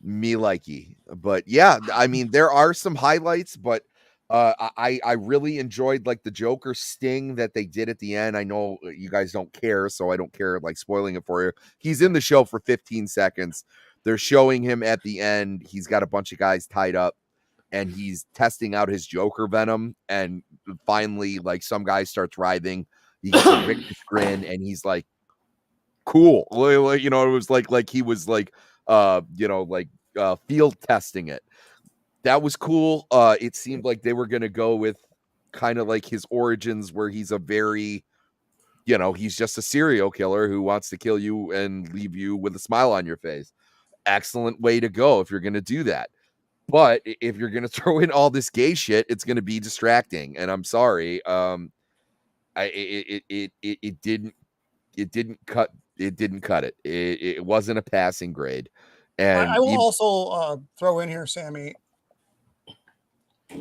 Me likey. But yeah, I mean, there are some highlights, but I really enjoyed like the Joker sting that they did at the end. I know you guys don't care, so I don't care like spoiling it for you. He's in the show for 15 seconds. They're showing him at the end. He's got a bunch of guys tied up and he's testing out his Joker venom. And finally, like some guy starts writhing. He gets a Rick's grin and he's like, cool. It was like he was like, field testing it. That was cool. It seemed like they were going to go with kind of like his origins, where he's a very, he's just a serial killer who wants to kill you and leave you with a smile on your face. Excellent way to go if you're going to do that. But if you're going to throw in all this gay shit, it's going to be distracting. And I'm sorry. It didn't cut it. It wasn't a passing grade. And I will also throw in here, Sammy,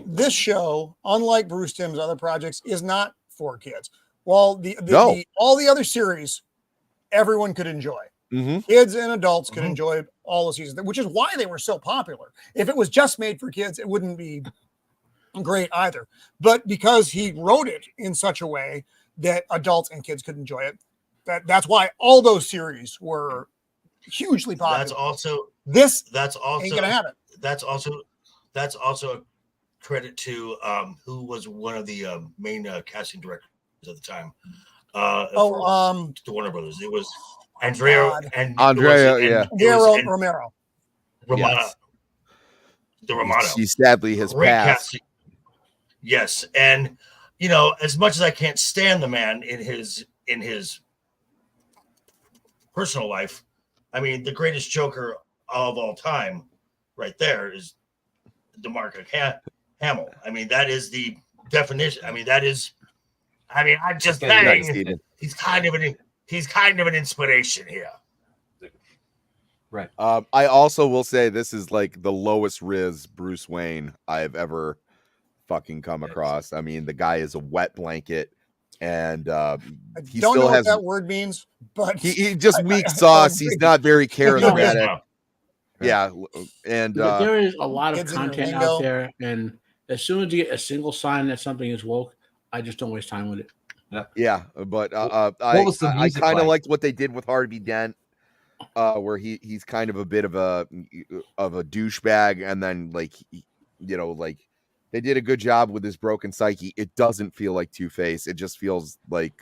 this show, unlike Bruce Timm's other projects, is not for kids. While all the other series, everyone could enjoy. Mm-hmm. Kids and adults could enjoy all the seasons, which is why they were so popular. If it was just made for kids, it wouldn't be great either. But because he wrote it in such a way that adults and kids could enjoy it, that's why all those series were hugely popular. That's also ain't gonna have it. That's also a credit to who was one of the main casting directors at the time. The Warner Brothers. It was Romero. Yes. The Romano. She sadly has passed. Casting. Yes, and as much as I can't stand the man in his personal life, I mean, the greatest Joker of all time, right there, is DeMarco Hamill. I mean, that is the definition. I mean, I'm just saying he's kind of an inspiration here. Right. I also will say this is like the lowest riz Bruce Wayne I've ever fucking come across. I mean, the guy is a wet blanket, and he don't know still what that word means, but he just weak sauce. He's not very charismatic. Yeah, and there is a lot of content out there, and as soon as you get a single sign that something is woke, I just don't waste time with it. Yeah, but I kind of liked what they did with Harvey Dent, where he's kind of a bit of a douchebag, and then they did a good job with his broken psyche. It doesn't feel like Two-Face. It just feels like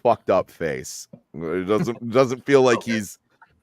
fucked up face. It doesn't feel like he's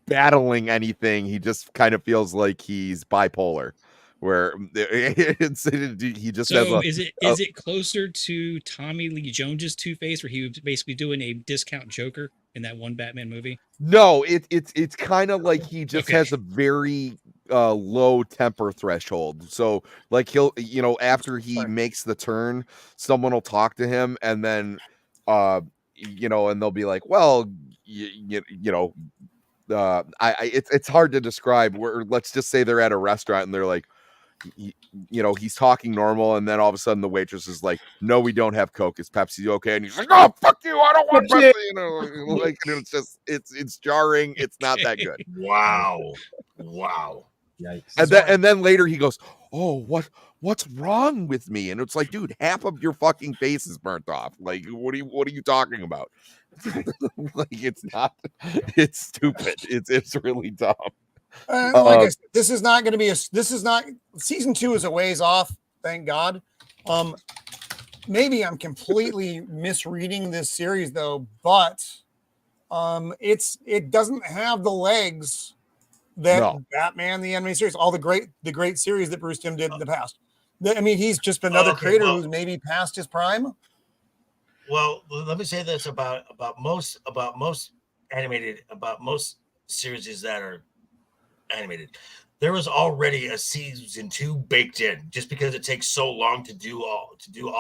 battling anything. He just kind of feels like he's bipolar, where he just has is it closer to Tommy Lee Jones's Two-Face, where he was basically doing a discount Joker in that one Batman movie? No, it's kind of like he just has a very low temper threshold. So like he'll after he makes the turn, someone will talk to him, and then and they'll be like, well, it's hard to describe. Where let's just say they're at a restaurant and they're like, he's talking normal, and then all of a sudden the waitress is like, no, we don't have Coke, is Pepsi okay? And he's like, oh, fuck you, I don't want Pepsi. It's just it's jarring. It's not that good. Wow. Yikes. And then later he goes, oh, what's wrong with me? And it's like, dude, half of your fucking face is burnt off. Like, what are you talking about? It's stupid. It's really dumb. Like I said, this is not going to be season 2 is a ways off. Thank God. Maybe I'm completely misreading this series though, but it doesn't have the legs that Batman the animated series, all the great series that Bruce Timm did in the past. I mean, he's just another creator who's maybe past his prime. Well, let me say this about most series that are animated. There was already a season 2 baked in, just because it takes so long to do all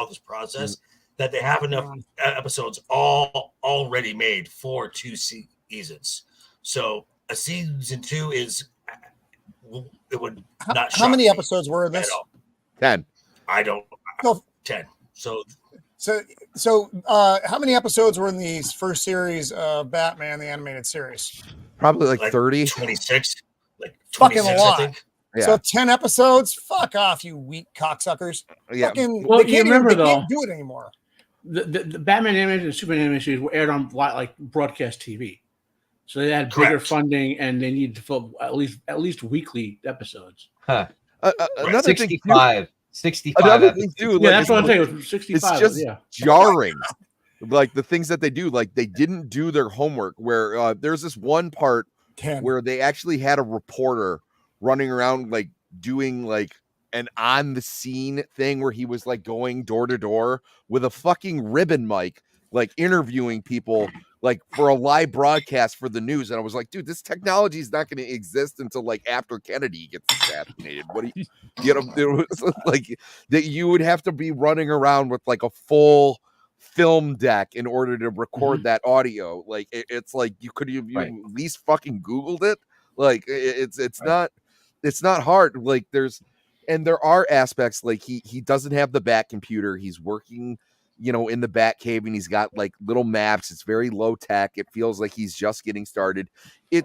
this process that they have enough episodes already made for 2 seasons. So a season 2 it would not. How many episodes were in this? 10. I don't know. 10. So how many episodes were in the first series of Batman the animated series? Probably like 30. 26. Like 26, fucking a lot. I think. Yeah. So 10 episodes? Fuck off, you weak cocksuckers. Yeah. Well, you remember though, can't do it anymore. The Batman animated and Superman animated series were aired on like broadcast TV, so they had bigger funding and they needed to fill at least weekly episodes. Huh. Another 65. 65. Another thing too, Yeah, that's what I'm saying. It was 65. It's just jarring. Like the things that they do, like they didn't do their homework. Where there's this one part 10. where they actually had a reporter running around like doing like an on the scene thing where he was like going door to door with a fucking ribbon mic, like interviewing people like for a live broadcast for the news. And I was like, dude, this technology is not going to exist until like after Kennedy gets assassinated. What do you know? It was like that you would have to be running around with like a full film deck in order to record that audio. Like it's like you could have at least fucking Googled it. Like it's not hard. Like there are aspects like he doesn't have the back computer. He's working, you know, in the back cave, and he's got like little maps. It's very low tech. It feels like he's just getting started.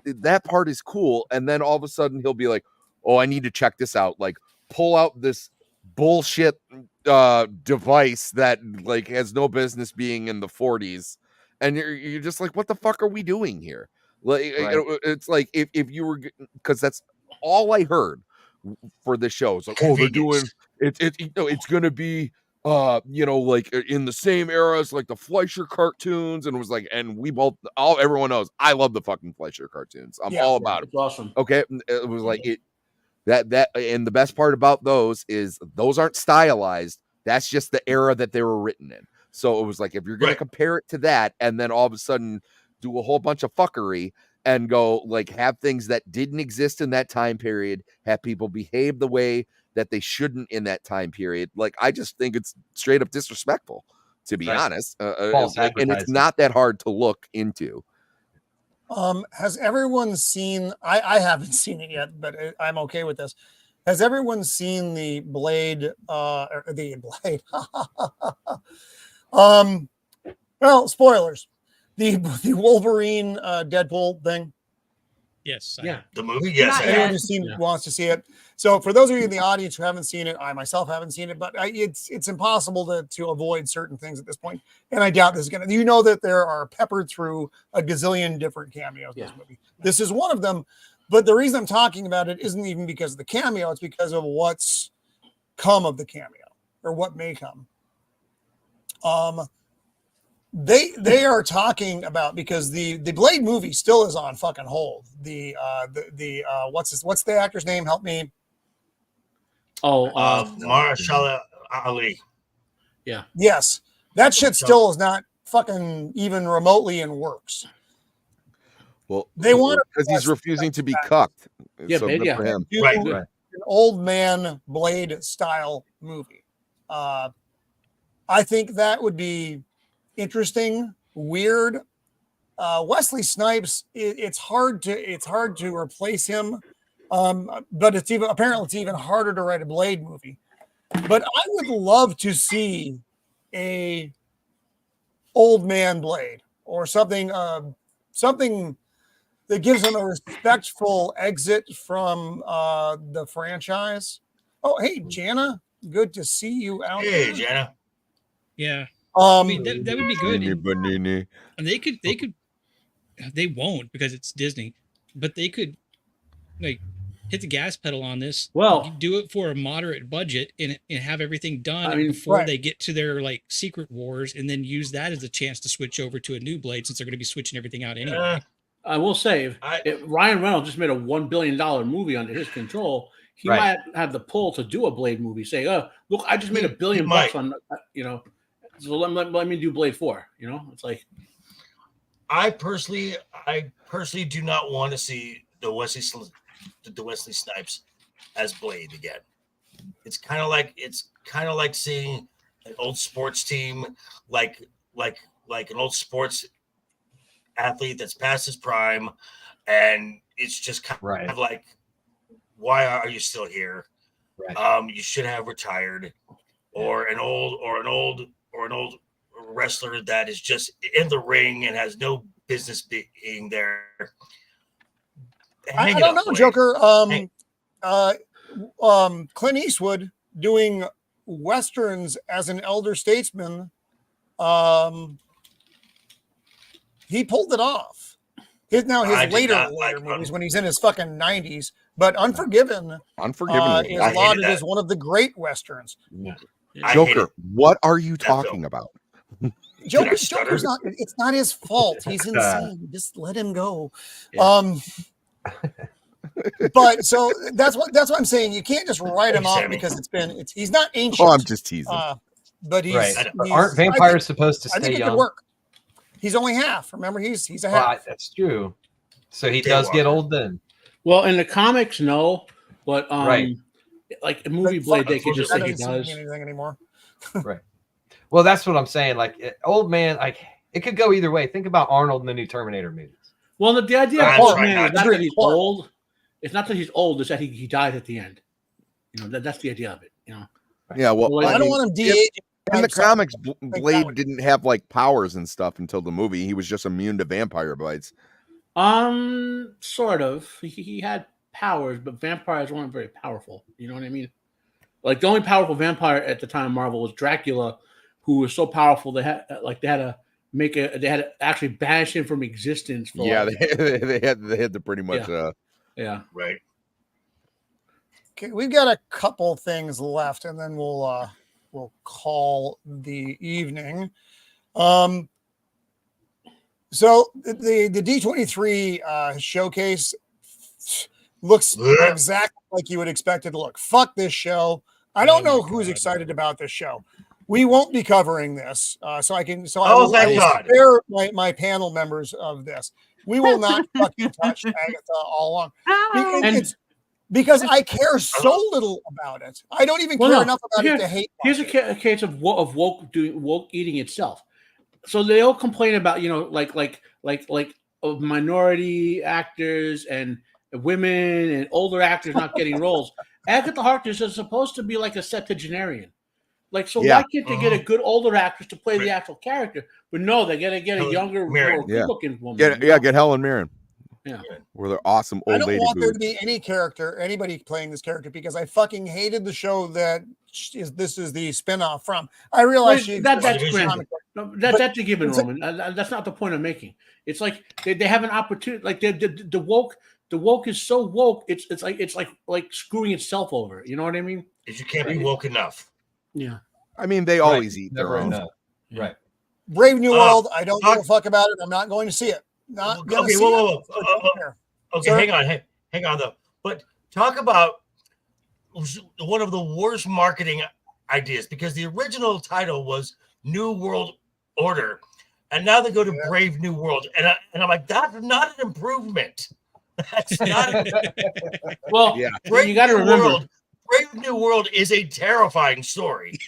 That part is cool. And then all of a sudden he'll be like, oh, I need to check this out. Like pull out this bullshit device that like has no business being in the 40s. And you're just like, what the fuck are we doing here? Like it's like if you were, because that's all I heard for the show. It's like, oh, they're doing it, you know, it's gonna be you know, like in the same era as like the Fleischer cartoons, and it was like, and we both, everyone knows I love the fucking Fleischer cartoons. I'm all about it. It's awesome. Okay, it was like that, and the best part about those is those aren't stylized. That's just the era that they were written in. So it was like, if you're gonna compare it to that, and then all of a sudden do a whole bunch of fuckery and go like have things that didn't exist in that time period, have people behave the way that they shouldn't in that time period. Like, I just think it's straight up disrespectful, to be honest. And it's not that hard to look into. Has everyone seen, I haven't seen it yet, but I'm okay with this. Has everyone seen the Blade, well, spoilers. The Wolverine Deadpool thing. Yes. The movie. Yes. Anyone who's seen wants to see it. So for those of you in the audience who haven't seen it, I myself haven't seen it, but it's impossible to avoid certain things at this point. And I doubt this is going to, you know, that there are peppered through a gazillion different cameos in this movie. This is one of them. But the reason I'm talking about it isn't even because of the cameo. It's because of what's come of the cameo, or what may come. They are talking about, because the Blade movie still is on fucking hold. What's the actor's name? Help me. Mahershala Ali. Yeah. Yes, that shit still is not fucking even remotely in works. Well, they want because he's refusing to be cucked. Yeah, so good for him. An old man Blade style movie. I think that would be interesting, weird. Wesley Snipes, it's hard to replace him. But it's even harder to write a Blade movie. But I would love to see a old man Blade, or something that gives him a respectful exit from the franchise. Oh, hey, Jana, good to see you out there. Hey, Jana. Yeah. I mean, that would be good. And they won't, because it's Disney, but they could like hit the gas pedal on this. Well, do it for a moderate budget and have everything done before they get to their like Secret Wars, and then use that as a chance to switch over to a new Blade, since they're going to be switching everything out anyway. I will say, if Ryan Reynolds just made a $1 billion movie under his control, he might have the pull to do a Blade movie. Say, look, I just made $1 billion on, you know, so let me do Blade 4. You know, it's like, I personally do not want to see the Wesley Snipes as Blade again. It's kind of like seeing an old sports team, like an old sports athlete that's past his prime, and it's just kind of like, why are you still here? You should have retired, or an old wrestler that is just in the ring and has no business being there. I don't know, Joker. Clint Eastwood doing westerns as an elder statesman. He pulled it off. His later movies, when he's in his fucking 90s. But Unforgiven is lauded as one of the great westerns. Yeah. Joker, what are you talking about? Joker's not. It's not his fault. He's insane. Just let him go. Yeah. But so that's what I'm saying. You can't just write him off because he's not ancient. Oh, I'm just teasing. But he's aren't vampires supposed to stay I think it young? could work. He's only half. Remember, he's a half. Well, that's true. So he does get old then. Well, in the comics, no, but Right. like a movie Blade, they could just say he doesn't does. mean anything anymore. Right. Well, that's what I'm saying. Like old man, like it could go either way. Think about Arnold in the new Terminator movies. Well, the idea of That's old right. man is not Agreed. that he's old. It's not that he's old. It's that he dies at the end. You know, that's the idea of it. You know. Yeah, well, Well, I don't want him de-aged. in the comics, that Blade would- didn't have like powers and stuff until the movie. He was just immune to vampire bites. Sort of. He had powers, but vampires weren't very powerful. You know what I mean? Like the only powerful vampire at the time of Marvel was Dracula, who was so powerful they had to actually banish him from existence. For Yeah, they had to pretty much. yeah. Right. Okay, we've got a couple things left, and then we'll call the evening. So the D23 showcase looks exactly like you would expect it to look. Fuck this show. I don't know who's excited about this show. We won't be covering this, so I will spare my panel members of this. We will not fucking touch Agatha all along. Because I care so little about it. I don't even care enough about it to hate. Here's a case of woke eating itself. So they all complain about, you know, like of minority actors and women and older actors not getting roles. Agatha Harkness is supposed to be like a septuagenarian. Like, so why can't they get a good older actress to play the actual character? But no, they gotta get a younger, more good-looking woman. Get Helen Mirren. Yeah. Where they're awesome old lady. I don't want there to be anybody playing this character because I fucking hated the show that this is the spinoff from. I realize that's granted. No, that's a given, Roman. That's not the point I'm making. It's like they have an opportunity. Like the woke is so woke. It's like screwing itself over. You know what I mean? Is you can't be woke enough. Yeah. I mean, they always eat their own. Right. Brave New World. I don't give a fuck about it. I'm not going to see it. Not gonna Okay, see whoa. it. Okay, Sir? hang on though. But talk about one of the worst marketing ideas because the original title was New World Order, and now they go to Brave New World, and I'm like, that's not an improvement. That's not. Well, Brave you got to remember, World, Brave New World is a terrifying story.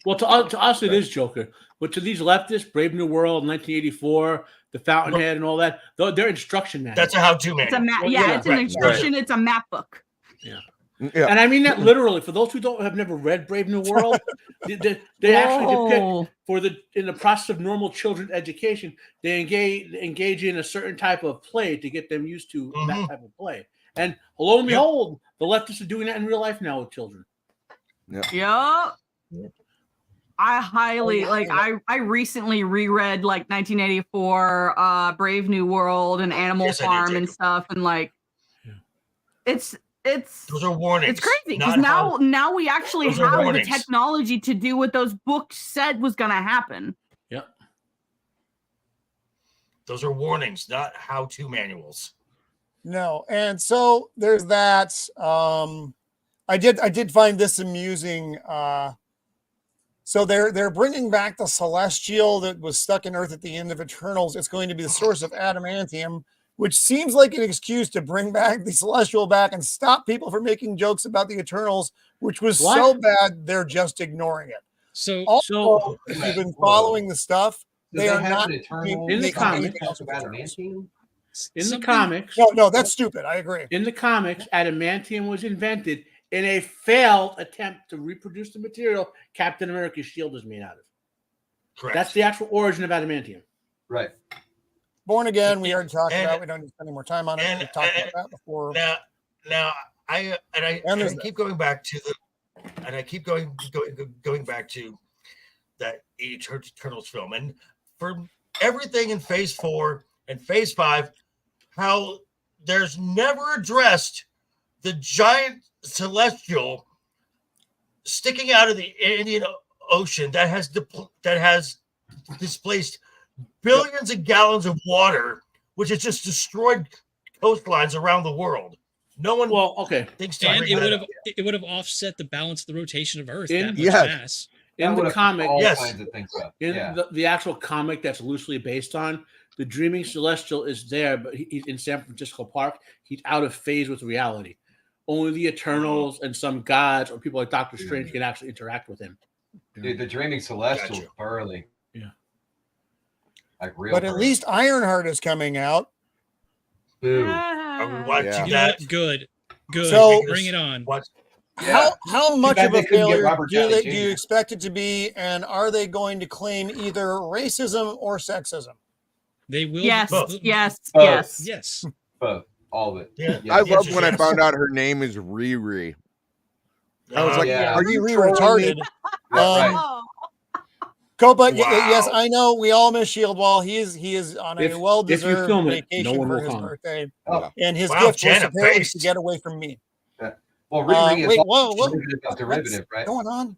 Well, to us it is Joker, but to these leftists, Brave New World, 1984, The Fountainhead, and all that, they're instruction manuals. That's a how-to manual. It's an instruction. It's a map book. Yeah. And I mean that literally. For those who have never read Brave New World, they actually depict in the process of normal children's education, they engage in a certain type of play to get them used to that type of play. And lo and behold, the leftists are doing that in real life now with children. Yeah. I highly I recently reread like 1984 Brave New World and Animal Farm and stuff, and like it's those are warnings. It's crazy because now we actually have the technology to do what those books said was going to happen. Yep. Those are warnings, not how-to manuals. No, and so there's that. I did find this amusing. So they're bringing back the Celestial that was stuck in Earth at the end of Eternals. It's going to be the source of adamantium, which seems like an excuse to bring back the Celestial back and stop people from making jokes about the Eternals, which was so bad they're just ignoring it. So also, if you've been following the stuff, they are not in the comics. In the comics, no, that's stupid. I agree. In the comics, adamantium was invented in a failed attempt to reproduce the material Captain America's shield is made out of. Correct. That's the actual origin of adamantium. Right. Born Again, we already talked about. We don't need to spend any more time on it. We talked about that before. Now, I keep going back to going back to that Eternals film, and for everything in Phase 4 and Phase 5, how there's never addressed the giant Celestial sticking out of the Indian Ocean that has displaced billions of gallons of water, which has just destroyed coastlines around the world. No one thinks to and bring that up. it would have offset the balance of the rotation of Earth. In- That much Yes. mass. In the comic, all Yes. kinds of things up. in Yeah. the actual comic that's loosely based on, the Dreaming Celestial is there, but he's in San Francisco Park. He's out of phase with reality. Only the Eternals and some gods or people like Doctor Strange can actually interact with him. Dude, the Dreaming Celestial Gotcha. is burly. Yeah. Like real. But at burly. least Ironheart is coming out. Boo. Are we watching Yeah. that? Good. So- Bring it on. Watch. How much bad of they a couldn't get failure Robert do Downey you Jr. expect it to be? And are they going to claim either racism or sexism? They will. Yes, Both. yes, Both. yes. Yes. Both. All of it. Yeah. Yeah. I The love answer's when I yes. found out her name is Riri. I was like, yeah. are you trolling me? retarded? Right. Oh. Copa, Wow. yes, I know we all miss Shieldwall. He is on a If you well-deserved film it, vacation no one for will his come. birthday, Oh, and his Wow, gift was Janet apparently based. to get away from me. well, Riri wait, is whoa, whoa. derivative, What's right? going on?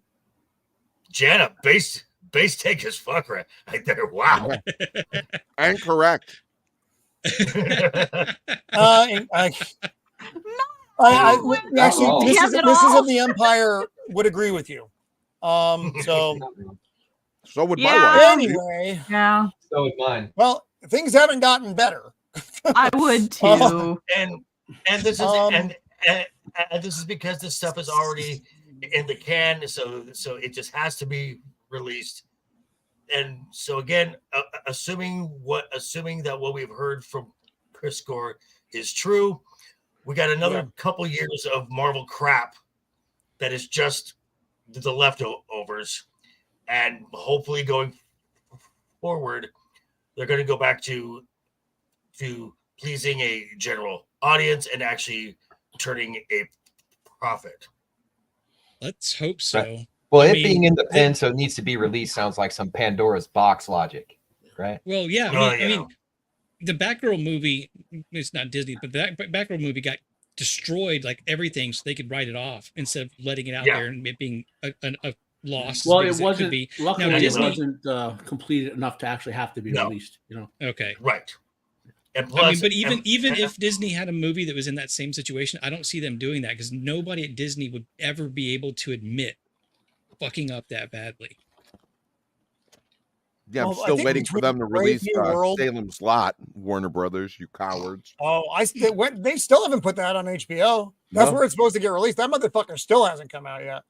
Jana, base take as fuck right there. Wow. Incorrect. Actually, wrong. this He is has it this is all. of the Empire would agree with you. So So would Yeah. my wife. anyway, Yeah, So would mine. well, things haven't gotten better. I would too. and this is and this is because this stuff is already in the can, so it just has to be released. And so again, assuming that what we've heard from Chris Gore is true, we got another couple years of Marvel crap that is just the leftovers, and hopefully going forward, they're going to go back to pleasing a general audience and actually turning a profit. Let's hope so. Right. Well, I it mean, being in the pen, so it needs to be released, sounds like some Pandora's box logic, right? Well, yeah. Oh, I mean, the Batgirl movie, it's not Disney, but the Batgirl movie got destroyed like everything so they could write it off instead of letting it out there and it being a loss. Well, as it big as wasn't. could be. Luckily, Now, it Disney- wasn't completed enough to actually have to be No. released. You know. Okay. Right. And plus, I mean, but even and- if Disney had a movie that was in that same situation, I don't see them doing that because nobody at Disney would ever be able to admit fucking up that badly. Yeah, I'm Well, I still think waiting for between them to Brave release New World- Salem's Lot, Warner Brothers, you cowards. Oh, they still haven't put that on HBO. That's No. where it's supposed to get released. That motherfucker still hasn't come out yet.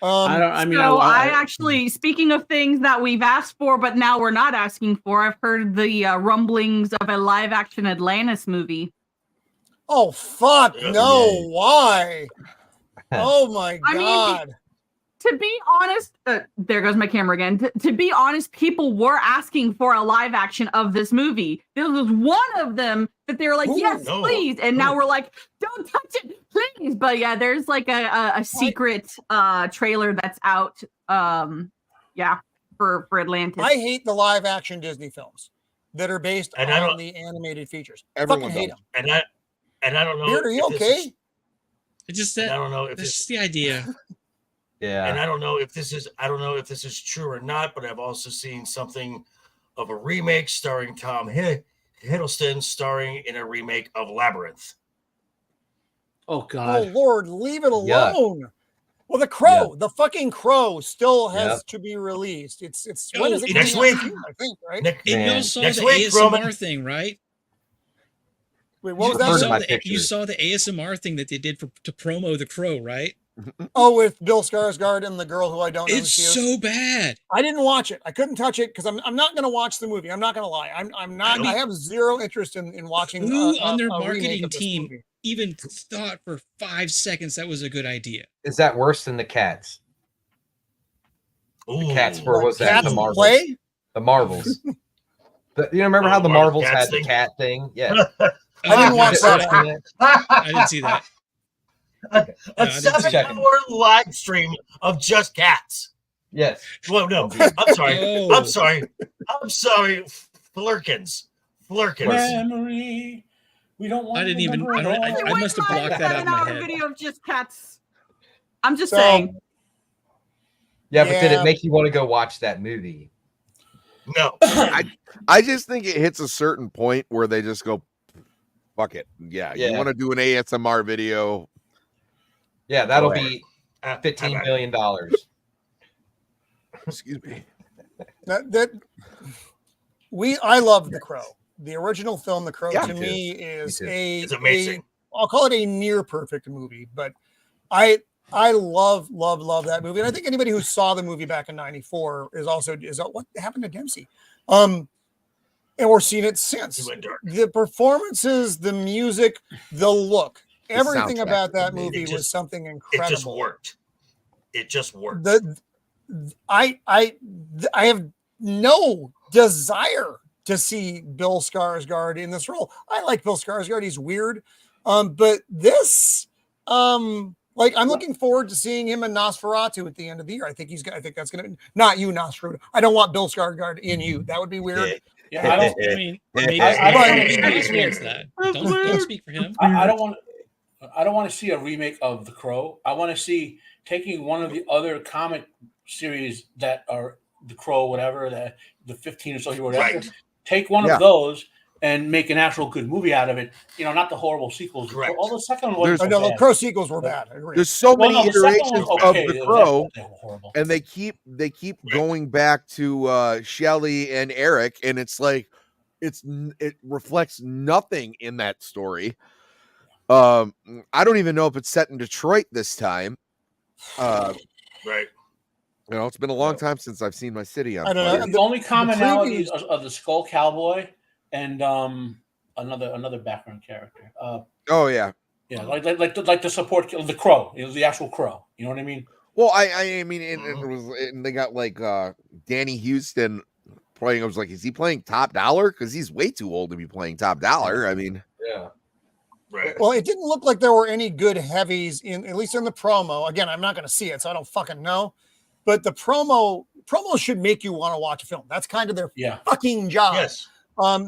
I don't. I mean, So I actually, speaking of things that we've asked for, but now we're not asking for, I've heard the rumblings of a live-action Atlantis movie. Oh fuck Yeah. no! Why? Oh my I mean, god! To be honest, there goes my camera again. To be honest, people were asking for a live action of this movie. There was one of them that they were like, Ooh, yes, no. please. And now we're like, don't touch it, please. But yeah, there's like a secret trailer that's out. For Atlantis. I hate the live action Disney films that are based And I on don't- the animated features. Everyone Fucking hate does. them. and I don't know. Beard, are you if this is- okay? It's just and I that don't know if that's this just the idea. Yeah. and I don't know if this is true or not, but I've also seen something of a remake starring Tom Hiddleston starring in a remake of Labyrinth. Oh Oh God. Lord, leave it Yeah. alone. Well, the Crow, the fucking Crow, still has Yep. to be released. It's Oh, when is it next coming out? week. June, I think, right? Nick, And Man. you saw Next the week, ASMR Roman. thing, right? Wait, what was Heard You that? of saw, my the, picture. you saw the ASMR thing that they did to promo the Crow, right? Oh, with Bill Skarsgård and the girl who I don't know. It's who she is. so bad. I didn't watch it. I couldn't touch it because I'm not going to watch the movie. I'm not going to lie. I'm not. I have zero interest in watching. Who on their a remake marketing of this team movie. even thought for 5 seconds that was a good idea? Is that worse than the Cats? Ooh. Cats for Like was that Cats the Marvels? play? The Marvels. You remember how the Marvel Marvels Cats had the thing? cat thing? Yeah. I didn't watch Is it that. worse than that? I didn't see that. A No, I didn't see 7-hour live stream of just cats. Yes. Well, no, I'm sorry. Oh. I'm sorry. Flurkins. Memory. We don't want. I didn't even. remember I, it don't, all. I must have blocked that out of my 7-hour head. video of just cats. I'm just So- saying. Yeah, but did Yeah. it make you want to go watch that movie? No. I just think it hits a certain point where they just go, Fuck it. Yeah. Yeah. You want to do an ASMR video? Yeah, that'll All be $15 million. Excuse me. I love The Crow. The original film, The Crow, Yeah, to me is It's amazing. I'll call it a near perfect movie, but I love that movie. And I think anybody who saw the movie back in '94 is what happened to Dempsey. And we're seeing it since. He went dark. The performances, the music, the look, everything soundtrack. about that movie was something incredible. It just worked. It just worked. I have no desire to see Bill Skarsgård in this role. I like Bill Skarsgård. He's weird. But this, like, I'm looking forward to seeing him in Nosferatu at the end of the year. I think that's going to, not you, Nosferatu. I don't want Bill Skarsgård in you. That would be weird. Yeah, I don't. I mean, maybe I experience that. Don't speak for him. I don't want to see a remake of The Crow. I want to see taking one of the other comic series that are The Crow, whatever, the 15 or so you were Right. take one of those and make an actual good movie out of it. You know, not the horrible sequels. Correct. All the second ones. No, the Crow sequels were bad. I agree. There's so many the second iterations one's of okay. The Crow, They were horrible. and they keep going back to Shelley and Eric, and it's like it reflects nothing in that story. I don't even know if it's set in Detroit this time. Right. You know, it's been a long time since I've seen my city on I don't know. fire. The only commonality of the Skull Cowboy and another background character. Oh yeah, Yeah, like the support, the Crow. It was the actual Crow. You know what I mean? well, I mean, and they got like Danny Houston playing. I was like, is he playing Top Dollar? Because he's way too old to be playing Top Dollar. I mean, Yeah. Right. Well, it didn't look like there were any good heavies at least in the promo. Again, I'm not going to see it, so I don't fucking know. But the promo should make you want to watch a film. That's kind of their fucking job. Yes.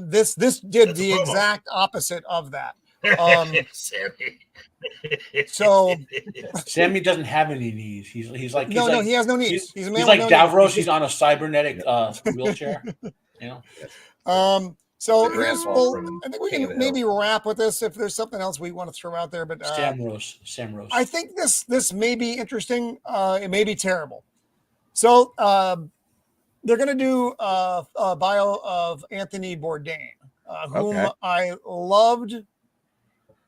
This did That's the a promo. exact opposite of that. Sammy. So Sammy doesn't have any knees. He's like no, he has no knees. He's a man He's with like no Davros. knees. He's on a cybernetic wheelchair. You know. So The grandpa from I think we King of can the maybe wrap with this if there's something else we want to throw out there. But Sam Rose. I think this may be interesting. It may be terrible. So they're going to do a bio of Anthony Bourdain, whom I loved.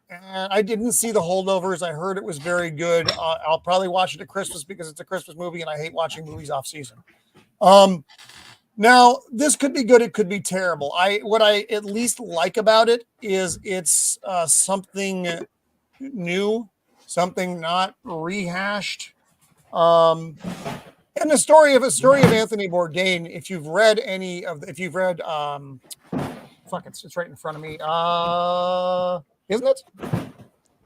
And I didn't see The Holdovers. I heard it was very good. I'll probably watch it at Christmas because it's a Christmas movie, and I hate watching movies off season. Now, this could be good. It could be terrible. What I at least like about it is it's something new, something not rehashed. And the story of Anthony Bourdain. If you've read it's right in front of me. Isn't it?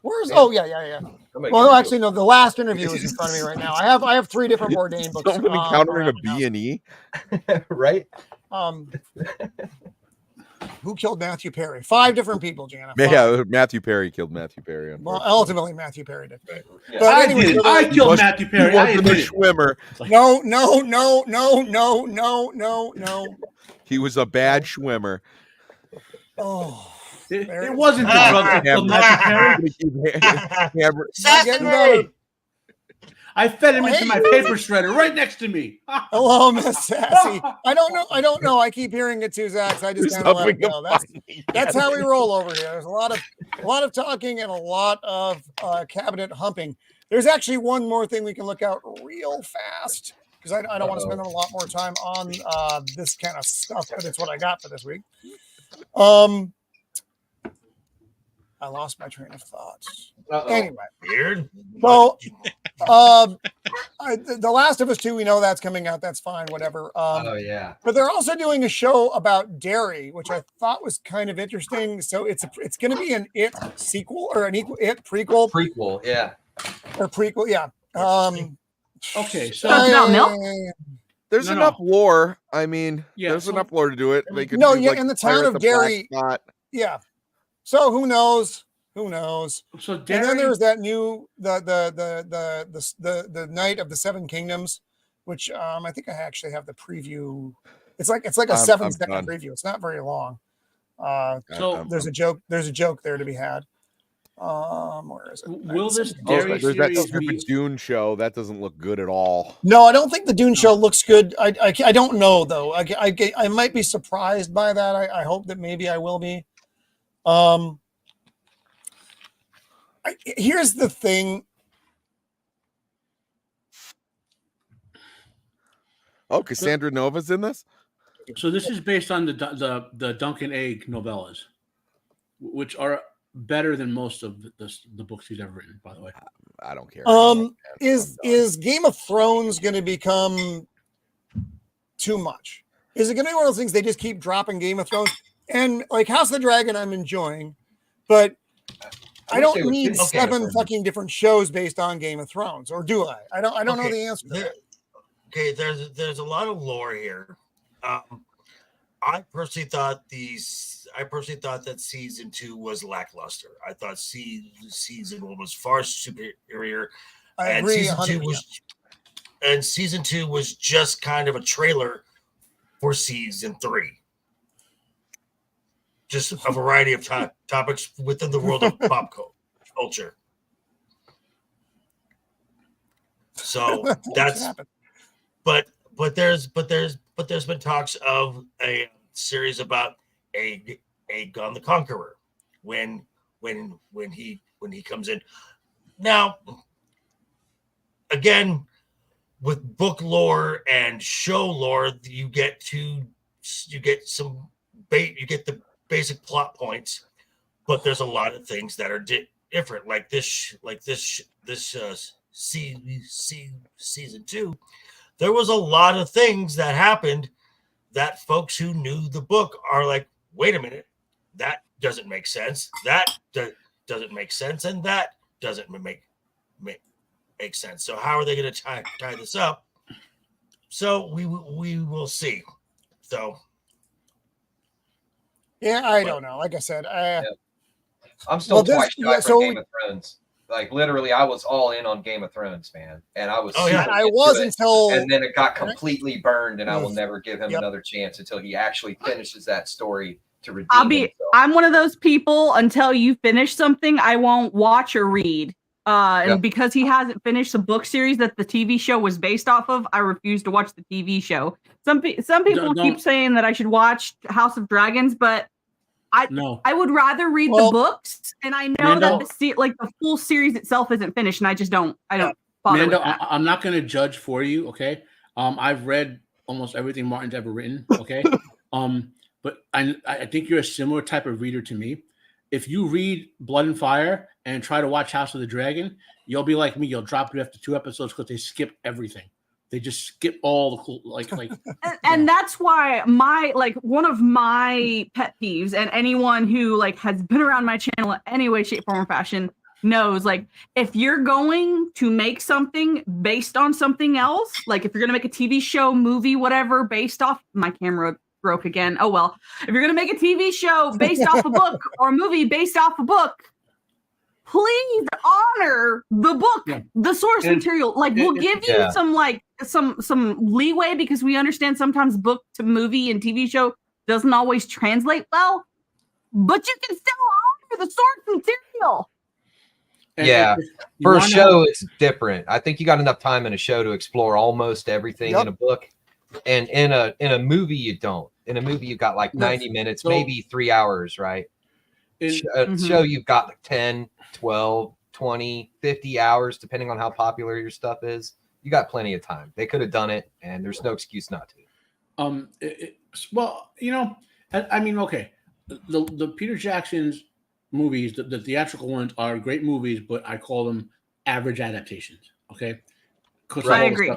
Where's? Oh yeah. Well, actually, no. The last interview is in front of me right now. I have 3 different Bourdain books. Someone encountering a B&E, Right? Who killed Matthew Perry? 5 different people, Jana. Yeah, Matthew Perry killed Matthew Perry. Well, ultimately, Matthew Perry did. Yeah. But anyway, I killed Matthew Perry. He I wasn't a admit it. swimmer. No. He was a bad swimmer. Oh, It wasn't the drug that killed Matthew Perry. Saturday. I fed him into my paper shredder right next to me. hello, Miss Sassy. I don't know. I keep hearing it too, Zach. So I just kind of let it go. That's how we roll over here. There's a lot of talking and a lot of cabinet humping. There's actually one more thing we can look out real fast because I don't want to spend a lot more time on this kind of stuff, but it's what I got for this week. I lost my train of thoughts. Anyway, Weird. so The Last of Us 2, we know that's coming out. That's fine, whatever. Oh yeah. But they're also doing a show about Derry, which I thought was kind of interesting. So it's going to be an It sequel or an It prequel. Prequel, yeah. Or prequel, yeah. Okay, So it's about milk? There's No. enough lore. I mean, Yeah, there's so- enough lore to do it. They could No, do, yeah, like, in the town Fire of at the Black Derry. Spot. Yeah. So who knows? So And then there's that new the Night of the Seven Kingdoms, which I think I actually have the preview. It's like a 7-second done. preview. It's not very long. So there's a joke there to be had. Where is it? Will this there's dairy that series stupid be? Dune show that doesn't look good at all. No, I don't think the Dune show looks good. I don't know though. I might be surprised by that. I hope that maybe I will be. Here's the thing. Oh, Cassandra Nova's in this? So this is based on the Duncan Egg novellas, which are better than most of the books he's ever written, by the way. I don't care. Is Game of Thrones going to become too much? Is it going to be one of those things they just keep dropping Game of Thrones? And like House of the Dragon, I'm enjoying, but I don't need 7 fucking different shows based on Game of Thrones, or do I? I don't know the answer to that. Okay, there's a lot of lore here. I personally thought that season 2 was lackluster. I thought season 1 was far superior. I agree. Season 2 was just kind of a trailer for season 3. Just a variety of topics within the world of pop culture. So that's, but there's been talks of a series about Aegon the Conqueror when he comes in. Now, again, with book lore and show lore, you get the basic plot points, but there's a lot of things that are different. Like this season 2, there was a lot of things that happened that folks who knew the book are like, wait a minute, that doesn't make sense. That doesn't make sense, and that doesn't make sense. So how are they going to tie this up? So we will see. So. Yeah, I don't know. Like I said, I'm still quite shy for Game of Thrones. Like literally, I was all in on Game of Thrones, man, and I was. I was until, and then it got completely burned, and I will never give him another chance until he actually finishes that story to redeem himself. I'm one of those people. Until you finish something, I won't watch or read. And because he hasn't finished the book series that the TV show was based off of, I refuse to watch the TV show. Some people keep saying that I should watch House of Dragons, but I would rather read the books, and I know that the full series itself isn't finished, and I don't bother with that. I'm not going to judge for you, okay? I've read almost everything Martin's ever written, okay? But I think you're a similar type of reader to me. If you read Blood and Fire and try to watch House of the Dragon, you'll be like me. You'll drop it after 2 episodes because they skip everything. They just skip all the cool, and that's why one of my pet peeves, and anyone who has been around my channel in any way, shape, form, or fashion knows, if you're going to make something based on something else, if you're going to make a TV show, movie, whatever, based off, my camera broke again. Oh, well, if you're going to make a TV show based off a book or a movie based off a book, please honor the book, the source material. We'll give you some leeway, because we understand sometimes book to movie and TV show doesn't always translate well, but you can still honor the source material. Yeah, for a show, it's different. I think you got enough time in a show to explore almost everything in a book, and in a movie you don't. In a movie, you've got 90 minutes, maybe 3 hours, right? Show you've got 10, 12, 20, 50 hours, depending on how popular your stuff is. You got plenty of time. They could have done it, and there's no excuse not to. Okay. The Peter Jackson's movies, the theatrical ones, are great movies, but I call them average adaptations. Okay, I agree.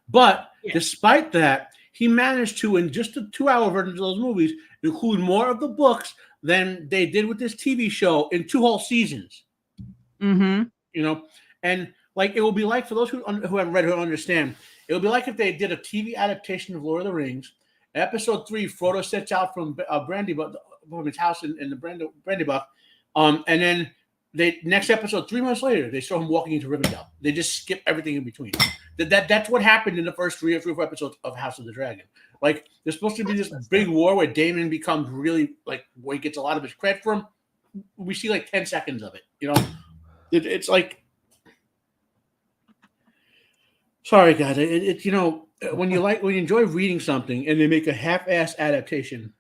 But despite that, he managed to, in just the 2-hour version of those movies, include more of the books than they did with this TV show in 2 whole seasons. Mm-hmm. And it will be like, for those who haven't read, who don't understand, it would be like if they did a TV adaptation of Lord of the Rings. Episode 3, Frodo sets out from Brandybuck, from his house in the Brandybuck, and then they next episode 3 months later they show him walking into Rivendell. They just skip everything in between. That's what happened in the first 3 or 4 episodes of House of the Dragon. Like there's supposed to be this big war where Daemon becomes really like where he gets a lot of his credit from. We see like 10 seconds of it. You know, it's like. Sorry, guys. It's you know when you enjoy reading something and they make a half-ass adaptation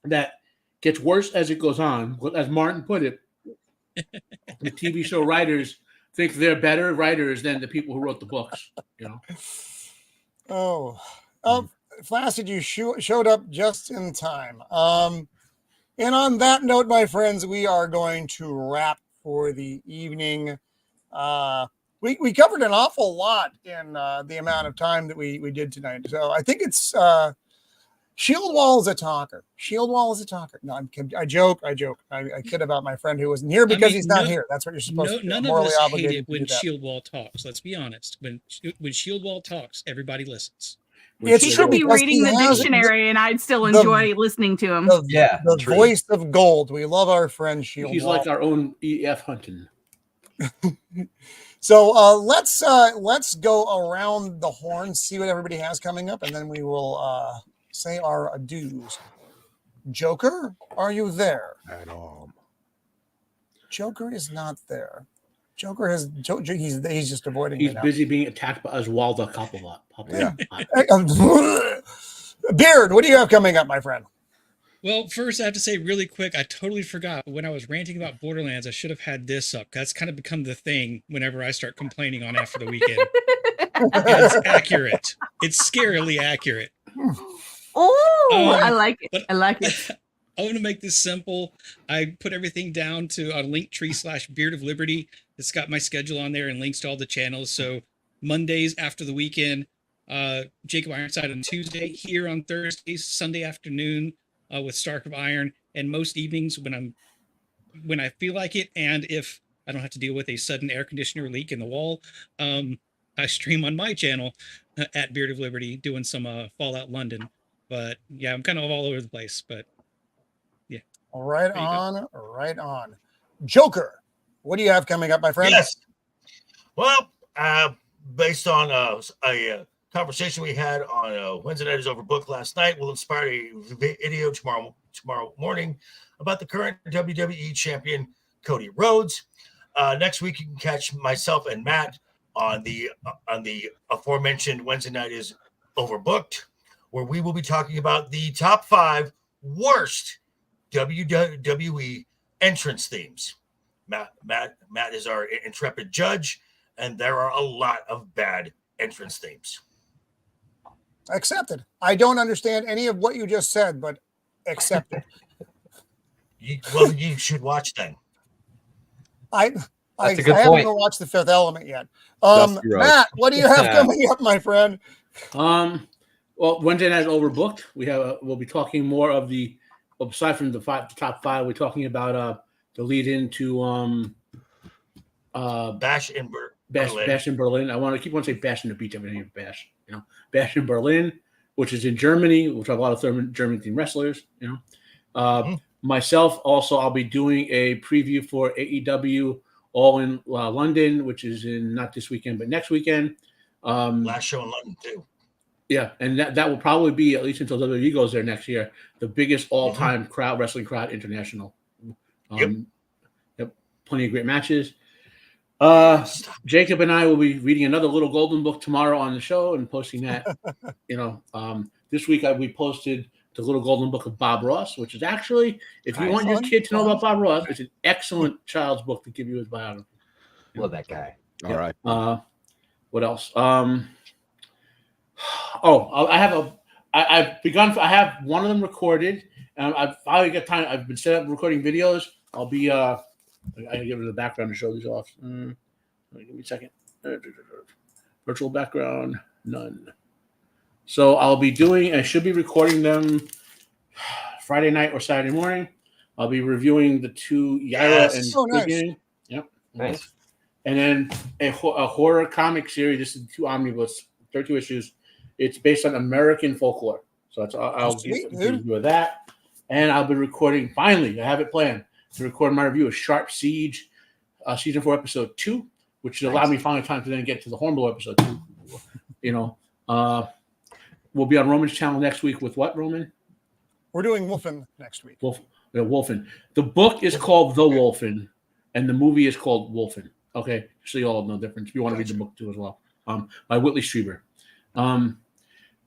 that gets worse as it goes on. As Martin put it, the TV show writers think they're better writers than the people who wrote the books. You know. Flaccid, you showed up just in time. And on that note, my friends, we are going to wrap for the evening. We covered an awful lot in the amount of time that we did tonight. So I think it's Shieldwall is a talker. Shieldwall is a talker. No, I joke. I kid about my friend who wasn't here because he's not here. That's what you're supposed to do. None of us hate it when Shieldwall talks. Let's be honest. When Shieldwall talks, everybody listens. He could be reading the dictionary, and I'd still enjoy listening to him. The voice of gold. We love our friend Shieldwall. He's like our own E.F. Hunton. So let's go around the horn, see what everybody has coming up, and then we will say our adieus. Joker, are you there? At all. Joker is not there. Joker has he's just avoiding. He's busy being attacked by Oswaldo Coppolot. Yeah. Beard, what do you have coming up, my friend? Well, first I have to say really quick, I totally forgot when I was ranting about Borderlands, I should have had this up. That's kind of become the thing whenever I start complaining on After the Weekend. It's accurate. It's scarily accurate. Oh, I like it. I like it. I'm going to make this simple. I put everything down to a Linktree/Beard of Liberty. It's got my schedule on there and links to all the channels. So Mondays after the weekend, Jacob Ironside on Tuesday, here on Thursdays, Sunday afternoon with Stark of Iron, and most evenings when I feel like it, and if I don't have to deal with a sudden air conditioner leak in the wall, I stream on my channel at Beard of Liberty doing some Fallout London. But yeah, I'm kind of all over the place, but yeah. Right on. Joker, what do you have coming up, my friend? Yes. Well, based on a conversation we had on Wednesday Night is Overbooked last night, we'll inspire a video tomorrow morning about the current WWE champion, Cody Rhodes. Next week, you can catch myself and Matt on the aforementioned Wednesday Night is Overbooked, where we will be talking about the top 5 worst WWE entrance themes. Matt is our intrepid judge, and there are a lot of bad entrance themes. Accepted. I don't understand any of what you just said, but accepted. You should watch then. I haven't watched The Fifth Element yet. Matt, what do you have coming up, my friend? Well, Wednesday Night is Overbooked. We'll be talking more of aside from the top 5, we're talking about the lead into Bash in Berlin. Bash in Berlin. I want to keep on saying Bash in the Beach. Everything Bash. Bash in Berlin, which is in Germany, which have a lot of German themed wrestlers. Myself also, I'll be doing a preview for AEW All in London, which is in not this weekend but next weekend. Last show in London too. Yeah, and that will probably be, at least until WWE goes there next year, the biggest all-time wrestling crowd international. Yep, plenty of great matches. Jacob and I will be reading another Little Golden book tomorrow on the show and posting that. This week we posted the Little Golden Book of Bob Ross, which is actually, if you want your kid to know about Bob Ross, it's an excellent child's book to give you his biography. Love that guy. All right. What else? I have one of them recorded, and I've finally got time. I've been set up recording videos. I'll be I can give it the background to show these off. Give me a second. Virtual background, none. So I should be recording them Friday night or Saturday morning. I'll be reviewing the 2 Yaira and Nice. Yep. Nice. And then a horror comic series. This is 2 omnibus, 32 issues. It's based on American folklore. So I'll give a review of that. And I'll be recording, finally, I have it planned, to record my review of Sharp Siege, season 4, episode 2, which allowed me finally time to then get to the Hornblower episode 2. You know, we'll be on Roman's channel next week with what, Roman? We're doing Wolfen next week. Wolfen. The book is called The Wolfen, and the movie is called Wolfen. Okay, so you all know the difference. If you want to read the book too as well, by Whitley Strieber.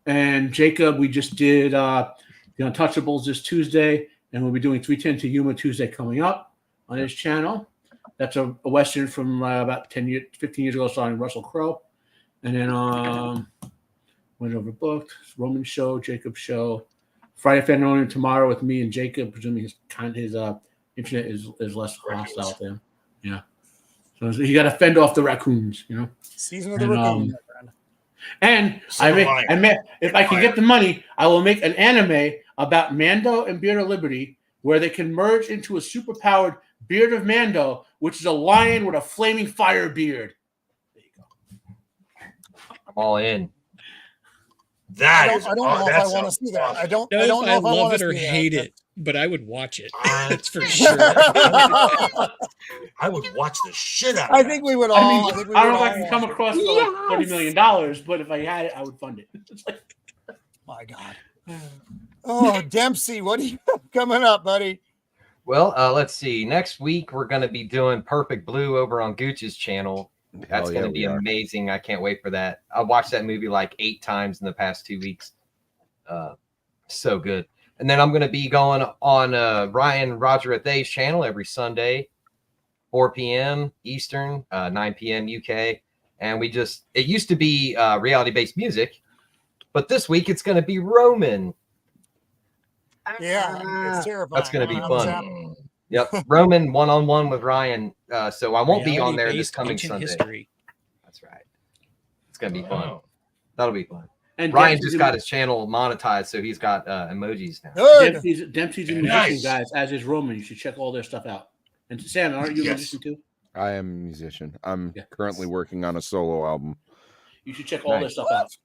And Jacob, we just did The Untouchables this Tuesday, and we'll be doing 310 to Yuma Tuesday coming up on his channel. That's a Western from about 15 years ago, starring Russell Crowe. And then went over booked, Roman show, Jacob show. Friday afternoon tomorrow with me and Jacob, presuming his internet is less hostile to him. Yeah. So you got to fend off the raccoons, you know. Season of the raccoon, my friend. And if I can get the money, I will make an anime about Mando and Beard of Liberty, where they can merge into a superpowered Beard of Mando, which is a lion with a flaming fire beard. There you go. I'm all in. I don't know if I want to see that. I don't know if I love want it or to hate it, but I would watch it. That's for sure. I would watch the shit out of it. I think we would all. I don't know if I can come across for like $30 million, but if I had it, I would fund it. My God. Oh, Dempsey, what are you coming up, buddy? Well, let's see. Next week, we're going to be doing Perfect Blue over on Gooch's channel. That's going to be amazing. I can't wait for that. I watched that movie like 8 times in the past 2 weeks. So good. And then I'm going to be going on Ryan Roger Athay's channel every Sunday, 4 p.m. Eastern, 9 p.m. UK. And it used to be reality-based music, but this week it's going to be Roman. Yeah, it's terrifying. That's going to be fun. Yep, Roman one-on-one with Ryan. So I won't be on there this coming Sunday. History. That's right. It's going to be fun. That'll be fun. And Ryan just got his channel monetized, so he's got emojis now. Dempsey's a musician, guys, as is Roman. You should check all their stuff out. And Sam, aren't you a musician too? I am a musician. I'm currently working on a solo album. You should check all their stuff out.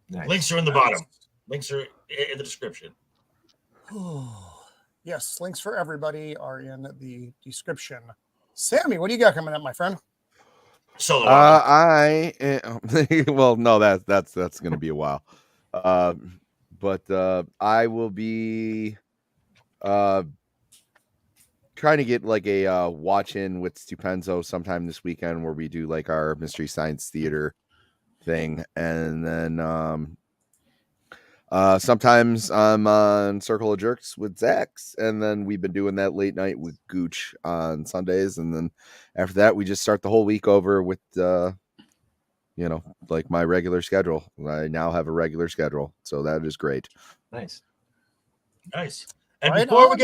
Nice. Links are in the bottom. Links are in the description. Yes, links for everybody are in the description. Sammy, what do you got coming up, my friend? Solo. Well, no, that's going to be a while. But I will be trying to get like a watch in with Stupenzo sometime this weekend, where we do like our Mystery Science Theater thing, and then sometimes I'm on Circle of Jerks with Zax, and then we've been doing that late night with Gooch on Sundays, and then after that we just start the whole week over with like my regular schedule. I now have a regular schedule, so that is great. Nice. And before we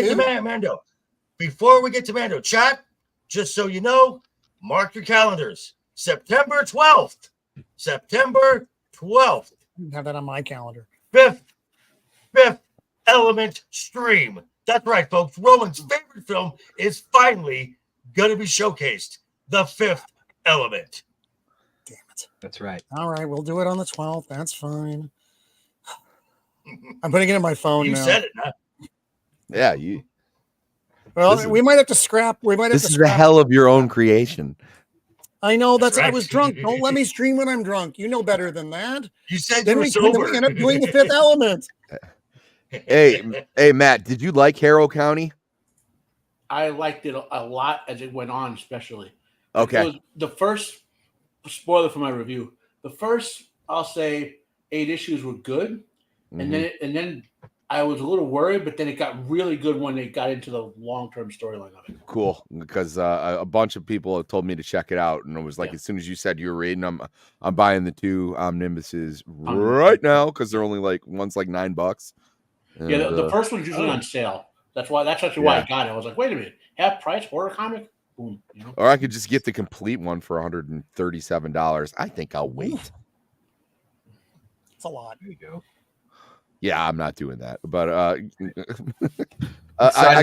get to Mando, chat, just so you know, mark your calendars. September 12th. Have that on my calendar. Fifth Element stream. That's right, folks. Roman's favorite film is finally going to be showcased. The Fifth Element. Damn it. That's right. All right, we'll do it on the 12th. That's fine. I'm putting it in my phone now. You said it, huh? Yeah, you. Well, we might have to scrap. This is the hell of your own creation. I know. That's right. I was drunk. Don't let me stream when I'm drunk. You know better than that. You said then you were sober. We end up doing the Fifth Element. Hey, Matt, did you like Harrow County? I liked it a lot as it went on, especially. Okay. The first, spoiler for my review, the first, I'll say, 8 issues were good. And then I was a little worried, but then it got really good when they got into the long-term storyline of it. Cool, because a bunch of people have told me to check it out, and it was like as soon as you said you were reading, I'm buying the 2 Omnibuses right now because they're only like one's like $9. And, yeah, the first one's usually on sale. That's actually why I got it. I was like, wait a minute, half price horror comic? Boom. You know? Or I could just get the complete one for $137. I think I'll wait. It's a lot. There you go. Yeah, I'm not doing that. But I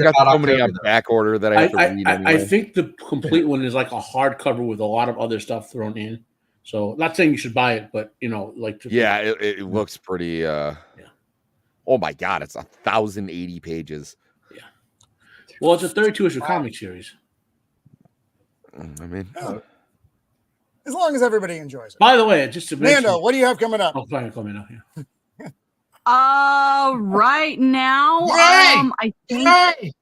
got so many on back order that I have to read anyway. I think the complete one is like a hardcover with a lot of other stuff thrown in. So, not saying you should buy it, but it looks pretty. Oh my God, it's 1,080 pages. Yeah. Well, it's a 32 issue comic series. I mean, as long as everybody enjoys it. By the way, just to mention, Mando, what do you have coming up? oh, sorry, call me now. Yeah. Right now, Gray! I think Gray!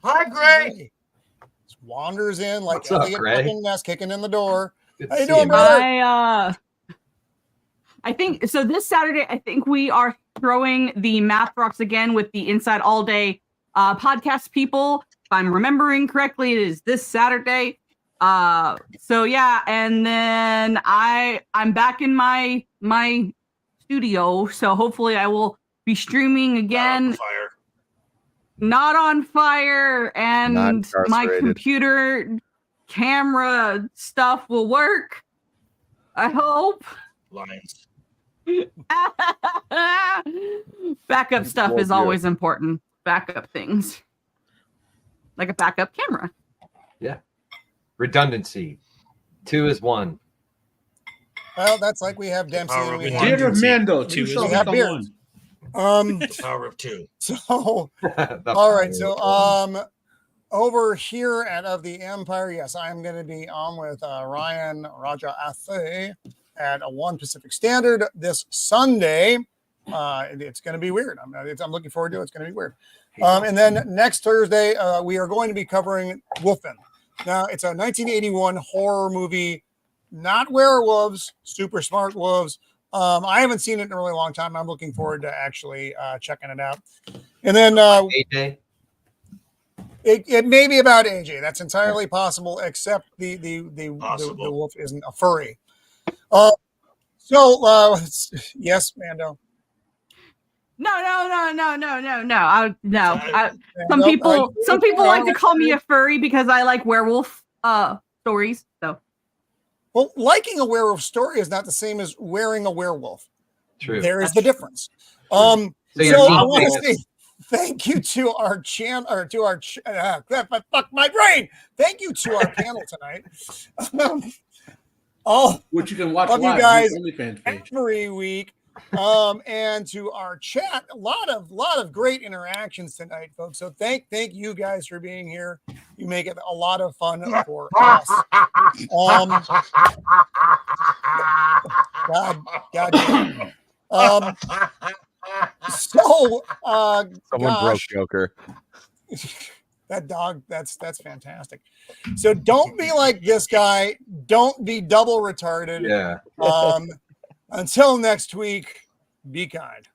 Hi, Gray. Just wanders in like What's up, Elliot Gray? fucking Ness kicking in the door. Good How to you see doing, brother? I think so. This Saturday, I think we are throwing the Math Rocks again with the Inside All Day podcast people. If I'm remembering correctly, it is this Saturday. So yeah, and then I'm back in my studio, so hopefully I will be streaming again. Fire. Not on fire, and Not my incarcerated. computer camera stuff will work. I hope. Lions. Backup stuff Well, is always important. Backup things. Like a backup camera. Redundancy. 2 is 1. Well, that's like we have Dempsey. Power And of we one. have, Beard of Mando, Two 2 is shall we have become beards. 1. The power of 2. So The all right, power so over here at Of the Empire, yes, I'm going to be on with Ryan Raja Athe at 1 Pacific Standard this Sunday. It's going to be weird. I'm looking forward to it. It's going to be weird. And then next Thursday, we are going to be covering Wolfen. Now, it's a 1981 horror movie, not werewolves, super smart wolves. I haven't seen it in a really long time. I'm looking forward to actually checking it out. And then AJ. it may be about AJ. That's entirely possible, except the wolf isn't a furry. Yes, Mando. No. Some Mando, people like to call me a furry because I like werewolf stories. So well, liking a werewolf story is not the same as wearing a werewolf. True. There is the difference. So So you're I mean want to famous. say thank you to our channel, or to our fuck my brain. Thank you to our panel tonight. Which you can watch Love you live guys on the OnlyFans page. every week. And to our chat, a lot of great interactions tonight, folks. So thank you guys for being here. You make it a lot of fun for us. God damn. So someone broke Joker. that dog, that's fantastic. So don't be like this guy. Don't be double retarded. Yeah. Until next week, be kind.